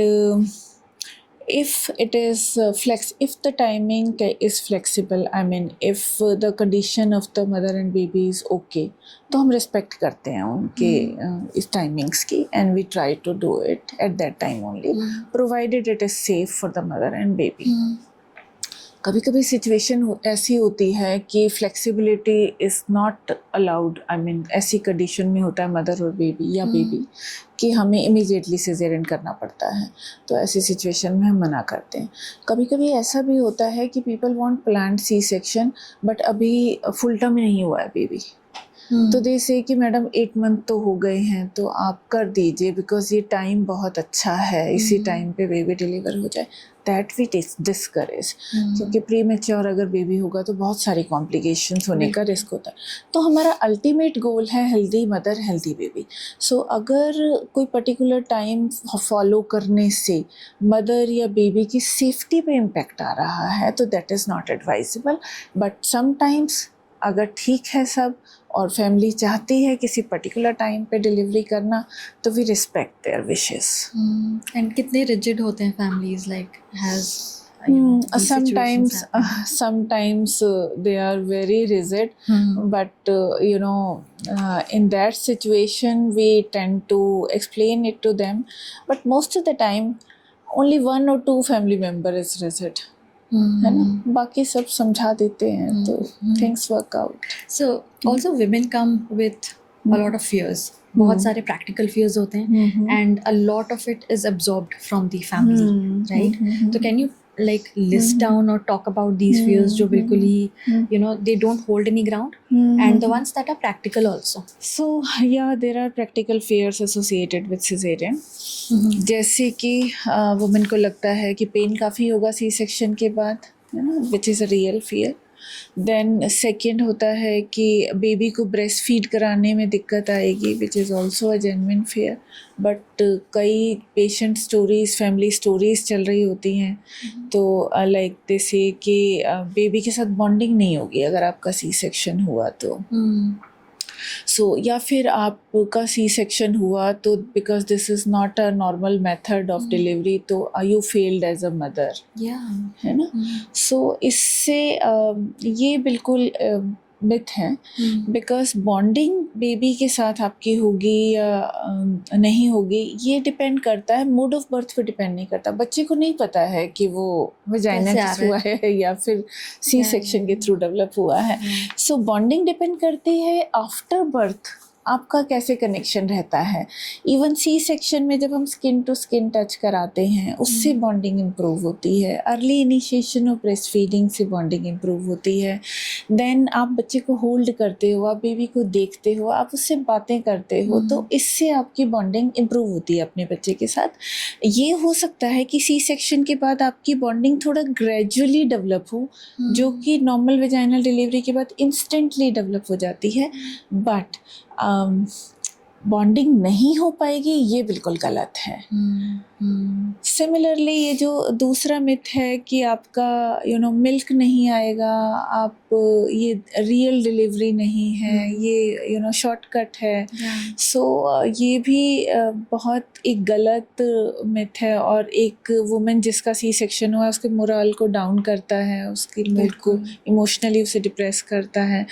if it is if the timing is flexible, I mean if the condition of the mother and baby is okay, तो हम respect करते हैं उनके इस timings की, and we try to do it at that time only, provided it is safe for the mother and baby. कभी कभी situation ऐसी होती है कि flexibility is not allowed, I mean ऐसी कंडीशन में होता है मदर और बेबी या बेबी कि हमें इमीडिएटली सिजेरियन करना पड़ता है, तो ऐसी सिचुएशन में हम मना करते हैं। कभी कभी ऐसा भी होता है कि people want planned C section but अभी फुल टर्म नहीं हुआ है बेबी, तो दे से कि मैडम 8 मंथ तो हो गए हैं तो आप कर दीजिए बिकॉज ये टाइम बहुत अच्छा है, इसी टाइम पे बेबी डिलीवर हो जाए। दैट वी डिस्करेज, क्योंकि प्री मैच्योर अगर बेबी होगा तो बहुत सारी कॉम्प्लिकेशंस होने का रिस्क होता है। तो हमारा अल्टीमेट गोल है हेल्दी मदर हेल्दी बेबी। सो अगर कोई पर्टिकुलर टाइम फॉलो करने से मदर या बेबी की सेफ्टी पे इम्पेक्ट आ रहा है तो that is not advisable. But sometimes अगर ठीक है सब और फैमिली चाहती है किसी पर्टिकुलर टाइम पे डिलीवरी करना तो we respect their wishes. And कितने रिजिड होते हैं families, like has sometimes they are very rigid, but in that situation we tend to explain it to them, but most of the time only 1 or 2 family member is rigid, है ना, बाकी सब समझा देते हैं तो things work out. So also women come with a lot of fears. बहुत सारे practical fears होते हैं and a lot of it is absorbed from the family, right? So can you like list down or talk about these fears जो बिल्कुल ही they don't hold any ground, and the ones that are practical also? So yeah, there are practical fears associated with cesarean. जैसे कि women को लगता है कि pen काफ़ी होगा सी सेक्शन के बाद, है ना, which is a real fear. Then second होता है कि बेबी को ब्रेस्ट फीड कराने में दिक्कत आएगी, विच is also a genuine fear. But कई पेशेंट स्टोरीज, फैमिली स्टोरीज चल रही होती हैं, तो लाइक दे से कि बेबी के साथ बॉन्डिंग नहीं होगी अगर आपका सी सेक्शन हुआ तो। सो या फिर आपका सी सेक्शन हुआ तो because this is not a normal method of delivery तो you failed as a mother, है ना। सो इससे ये बिल्कुल मिथ है, बिकॉज बॉन्डिंग बेबी के साथ आपकी होगी या नहीं होगी ये डिपेंड करता है, मूड ऑफ बर्थ पे डिपेंड नहीं करता। बच्चे को नहीं पता है कि वो वजाइना हुआ है या फिर सी सेक्शन के थ्रू डेवलप हुआ है। सो बॉन्डिंग डिपेंड करती है आफ्टर बर्थ आपका कैसे कनेक्शन रहता है। इवन सी सेक्शन में जब हम स्किन टू स्किन टच कराते हैं उससे बॉन्डिंग इम्प्रूव होती है, early initiation of breast feeding से बॉन्डिंग इम्प्रूव होती है। देन आप बच्चे को होल्ड करते हो, आप बेबी को देखते हो, आप उससे बातें करते हो, तो इससे आपकी बॉन्डिंग इम्प्रूव होती है अपने बच्चे के साथ। ये हो सकता है कि सी सेक्शन के बाद आपकी बॉन्डिंग थोड़ा ग्रेजुअली डेवलप हो, जो कि नॉर्मल वेजाइनल डिलीवरी के बाद इंस्टेंटली डेवलप हो जाती है, बट बॉन्डिंग नहीं हो पाएगी ये बिल्कुल गलत है। सिमिलरली ये जो दूसरा मिथ है कि आपका मिल्क नहीं आएगा, आप ये रियल डिलीवरी नहीं है, ये शॉर्टकट है। सो ये भी बहुत एक गलत मिथ है, और एक वुमेन जिसका सी सेक्शन हुआ उसके मोरल को डाउन करता है, उसकी मूड को इमोशनली उसे डिप्रेस करता है।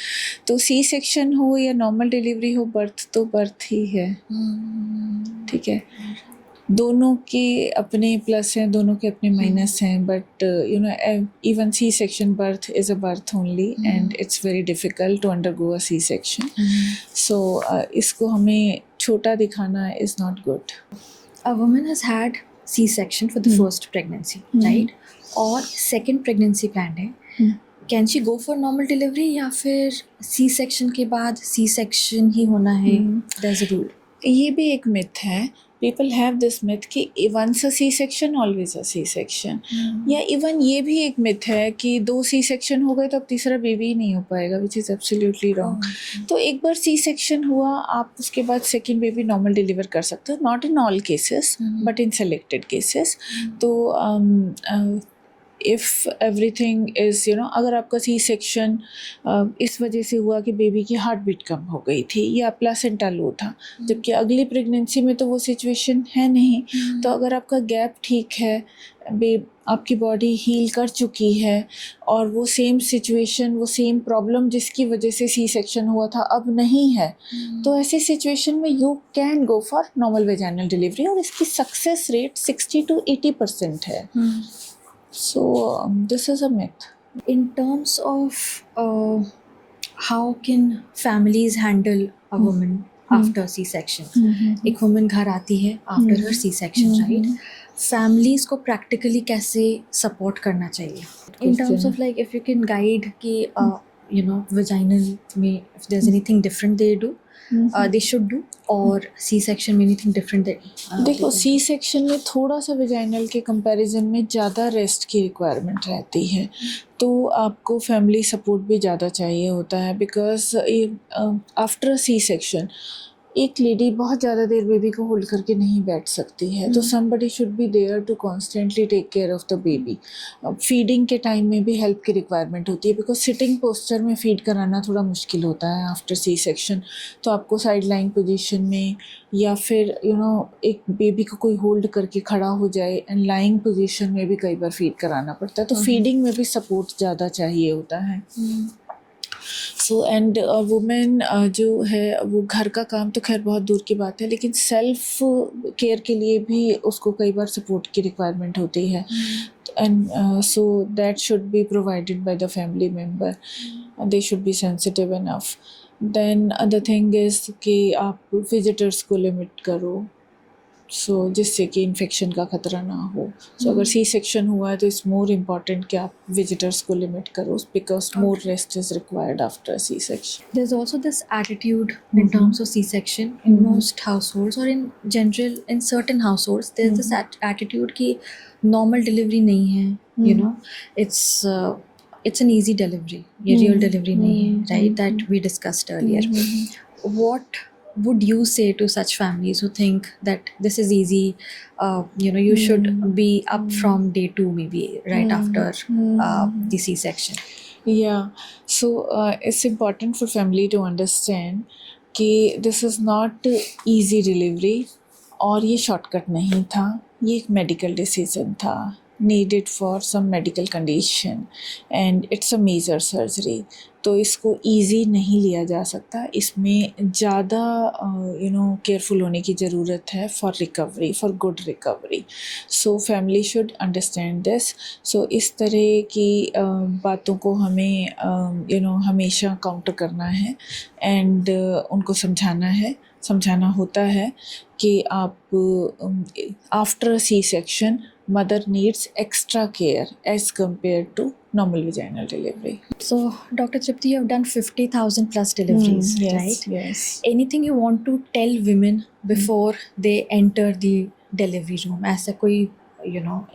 तो सी सेक्शन हो या नॉर्मल डिलीवरी हो, बर्थ तो बर्थ ही है, ठीक है। दोनों के अपने प्लस हैं, दोनों के अपने माइनस हैं, but even C-section birth is a birth only, and it's very difficult to undergo a C-section. So इसको हमें छोटा दिखाना is not good. A woman has had C-section for the first pregnancy, right? और second pregnancy planned है. Can she go for normal delivery या फिर C-section के बाद C-section ही होना है? There's a rule. ये भी एक मिथ है. People have this myth कि once a C-section always a C-section. या इवन ये भी एक मिथ है कि 2 C-section हो गए तो अब तीसरा बेबी ही नहीं हो पाएगा, which is absolutely wrong. तो एक बार C-section हुआ, आप उसके बाद सेकेंड बेबी नॉर्मल डिलीवर कर सकते हो, not in all cases but in selected cases. तो इफ़ एवरीथिंग इज़ अगर आपका सी सेक्शन इस वजह से हुआ कि बेबी की हार्ट बीट कम हो गई थी या प्लासेंटा लो था, जबकि अगली प्रेगनेंसी में तो वो सिचुएशन है नहीं, तो अगर आपका गैप ठीक है, आपकी बॉडी हील कर चुकी है, और वो सेम सिचुएशन, वो सेम प्रॉब्लम जिसकी वजह से सी सेक्शन हुआ था अब नहीं है, तो ऐसी सिचुएशन में you can go for normal vaginal delivery, और इसकी सक्सेस रेट 60 to 80% है. So this is a myth. In terms of how can families handle a woman after C-section? एक woman घर आती है after her C-section, right? Families को practically कैसे support करना चाहिए? In terms of like if you can guide कि vaginal में if there's anything different they do, they should do, और सी सेक्शन में anything different देखो, सी सेक्शन में थोड़ा सा वेजाइनल के कंपैरिजन में ज़्यादा रेस्ट की रिक्वायरमेंट रहती है, तो आपको फैमिली सपोर्ट भी ज़्यादा चाहिए होता है, बिकॉज आफ्टर सी सेक्शन एक लेडी बहुत ज़्यादा देर बेबी को होल्ड करके नहीं बैठ सकती है, तो somebody should be there to constantly take care of the baby. Feeding के टाइम में भी हेल्प की रिक्वायरमेंट होती है, बिकॉज सिटिंग पोस्चर में फीड कराना थोड़ा मुश्किल होता है आफ्टर सी सेक्शन, तो आपको साइड लाइन पोजिशन में या फिर एक बेबी को कोई होल्ड करके खड़ा हो जाए एंड लाइंग पोजिशन में भी कई बार फीड कराना पड़ता है, तो फीडिंग में भी सपोर्ट ज़्यादा चाहिए होता है. सो एंड वुमेन जो है वो घर का काम तो खैर बहुत दूर की बात है, लेकिन सेल्फ केयर के लिए भी उसको कई बार सपोर्ट की रिक्वायरमेंट होती है, and so that should be provided by the family member. They should be sensitive enough. Then other thing is कि आप विजिटर्स को लिमिट करो, जिससे कि इन्फेक्शन का ख़तरा ना हो. अगर सी सेक्शन हुआ है तो इट्स मोर इम्पॉर्टेंट कि आप विजिटर्स को लिमिट करो, because more rest is required after C section. There's also this attitude in terms of C-section in most households, or in general in certain households there's this attitude कि normal delivery नहीं है, it's an easy delivery, ये real delivery नहीं है, right? That we discussed earlier. What would you say to such families who think that this is easy, you should be up from day 2 maybe right after the C-section? Yeah, so it's important for family to understand कि this is not easy delivery, और ये shortcut नहीं था, ये एक medical decision था, needed for some medical condition, and it's a major surgery. तो इसको easy नहीं लिया जा सकता, इसमें ज़्यादा केयरफुल होने की ज़रूरत है for recovery, for good recovery. So family should understand this. So इस तरह की बातों को हमें हमेशा काउंटर करना है, and उनको समझाना होता है कि आप after C section mother needs extra care as compared to normal vaginal delivery. So Dr. Tripti, you have done 50,000 plus deliveries, Yes, right? yes. Anything you want to tell women before they enter the delivery room? ऐसा कोई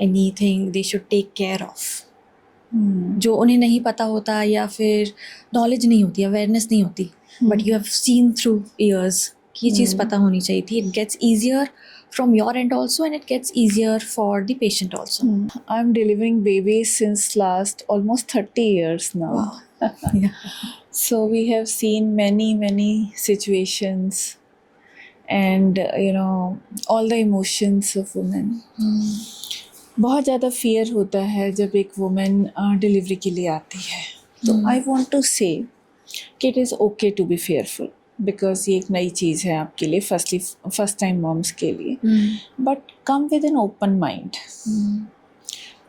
anything they should take care of जो उन्हें नहीं पता होता, या फिर knowledge नहीं होती, अवेयरनेस नहीं होती, but you have seen through years कि ये चीज़ पता होनी चाहिए थी. It gets easier from your end also, and it gets easier for the patient also. I'm delivering babies since last almost 30 years now. Yeah. So we have seen many situations and all the emotions of women. बहुत ज़्यादा fear होता है जब एक women delivery के लिए आती है. तो आई वॉन्ट टू से कि it is okay to be fearful, because ये एक नई चीज़ है आपके लिए, फर्स्ट टाइम मॉम्स के लिए. But come with an open mind.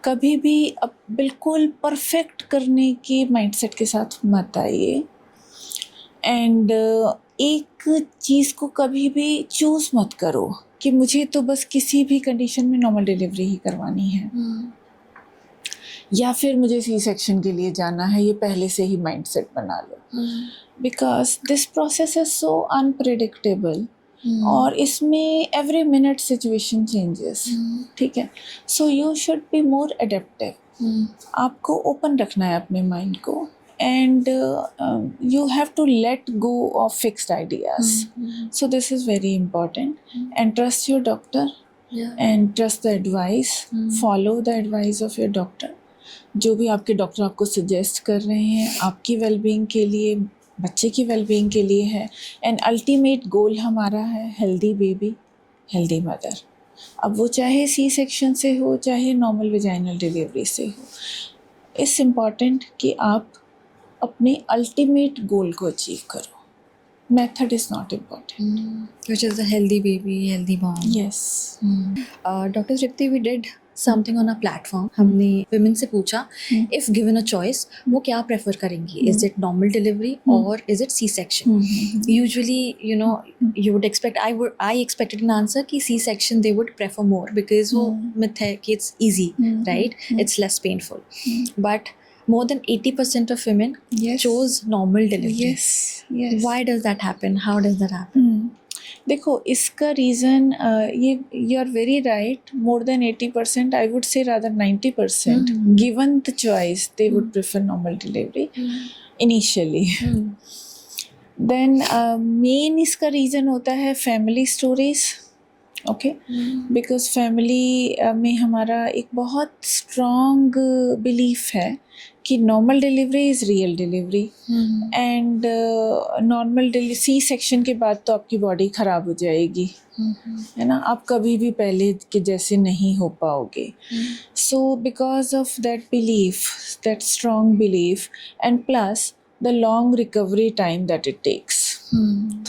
कभी भी अब बिल्कुल परफेक्ट करने के माइंडसेट के साथ मत आइए. एंड एक चीज़ को कभी भी चूज़ मत करो कि मुझे तो बस किसी भी कंडीशन में नॉर्मल डिलीवरी ही करवानी है, या फिर मुझे सी सेक्शन के लिए जाना है. ये पहले से ही माइंडसेट बना लो, because this process is so unpredictable. और इसमें एवरी मिनट सिचुएशन चेंजेस. ठीक है, so you should be more adaptive. आपको ओपन रखना है अपने माइंड को, and you have to let go of fixed ideas. So this is very important. And trust your doctor. And trust the advice. Follow the advice of your doctor. जो भी आपके doctor आपको suggest कर रहे हैं आपकी wellbeing के लिए, बच्चे की वेलबींग के लिए है. एंड अल्टीमेट गोल हमारा है हेल्दी बेबी, हेल्दी मदर. अब वो चाहे सी सेक्शन से हो चाहे नॉर्मल वेजाइनल डिलीवरी से हो. इट्स इम्पॉर्टेंट कि आप अपने अल्टीमेट गोल को अचीव करो. Method is not important. Which is a healthy baby, healthy mom. Yes. Dr. Tripti, we did something on our platform. हमने women से पूछा if given a choice वो क्या prefer करेंगी. Is it normal delivery or is it C-section? Usually, you know, you would expect, I expected an answer कि C-section they would prefer more because वो myth है कि it's easy, right? It's less painful. But more than 80% of women chose normal delivery. Yes. Why does that happen? How does that happen? देखो इसका reason ये you are very right. More than 80%, I would say rather 90%, given the choice they would prefer normal delivery initially. Then main इसका reason होता है family stories. Okay, because family में हमारा एक बहुत स्ट्रॉन्ग बिलीफ है कि normal delivery is real delivery. And normal C section के बाद तो आपकी बॉडी ख़राब हो जाएगी, है ना, आप कभी भी पहले के जैसे नहीं हो पाओगे. So because of that belief, that strong belief, and plus the long recovery time that it takes,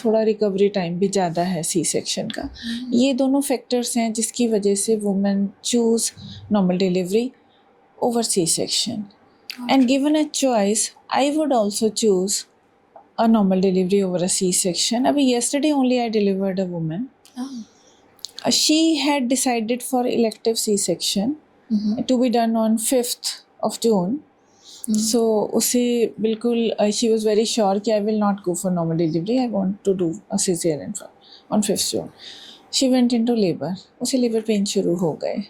थोड़ा रिकवरी टाइम भी ज़्यादा है सी सेक्शन का. ये दोनों फैक्टर्स हैं जिसकी वजह से women choose normal delivery over C section. And given a choice, I would also choose a normal delivery over a C-section. Abhi yesterday only I delivered a woman. She had decided for elective C-section to be done on 5th of June. So उसे बिल्कुल she was very sure कि I will not go for normal delivery. I want to do a cesarean on 5th June. She went into labor. उसे labour pain शुरू हो गए.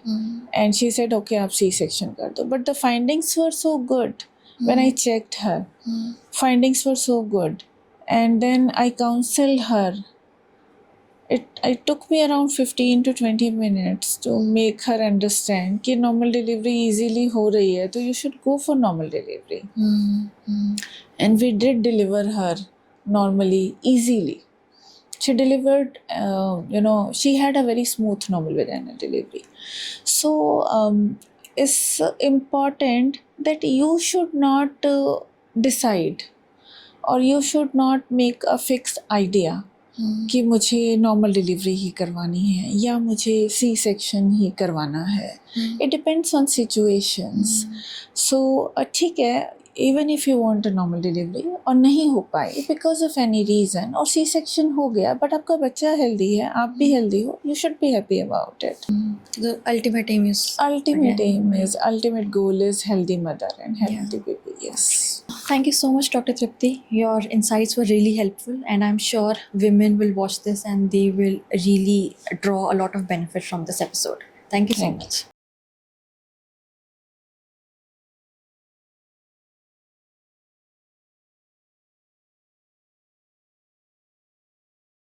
And she said, okay, आप C-section कर दो. But the findings were so good when I checked her. Findings were so good. And then I counseled her. It took me around 15 to 20 minutes to make her understand कि normal delivery easily हो रही है, तो you should go for normal delivery. And we did deliver her normally, easily. She delivered, she had a very smooth normal vaginal delivery. So it's important that you should not decide or you should not make a fixed idea कि मुझे normal delivery ही करवानी है या मुझे C section ही करवाना है. It depends on situations. So ठीक है, even if you want a normal delivery और नहीं हो पाए बिकॉज ऑफ एनी रीज़न और सी सेक्शन हो गया बट आपका बच्चा हेल्दी है, आप भी हेल्दी हो, you should be happy about it. The ultimate aim is ultimate goal is healthy mother and healthy baby. Yes. Thank you so much, Dr. Tripti. Your insights were really helpful, and I'm sure women will watch this and they will really draw a lot of benefit from this episode. Thank you so much.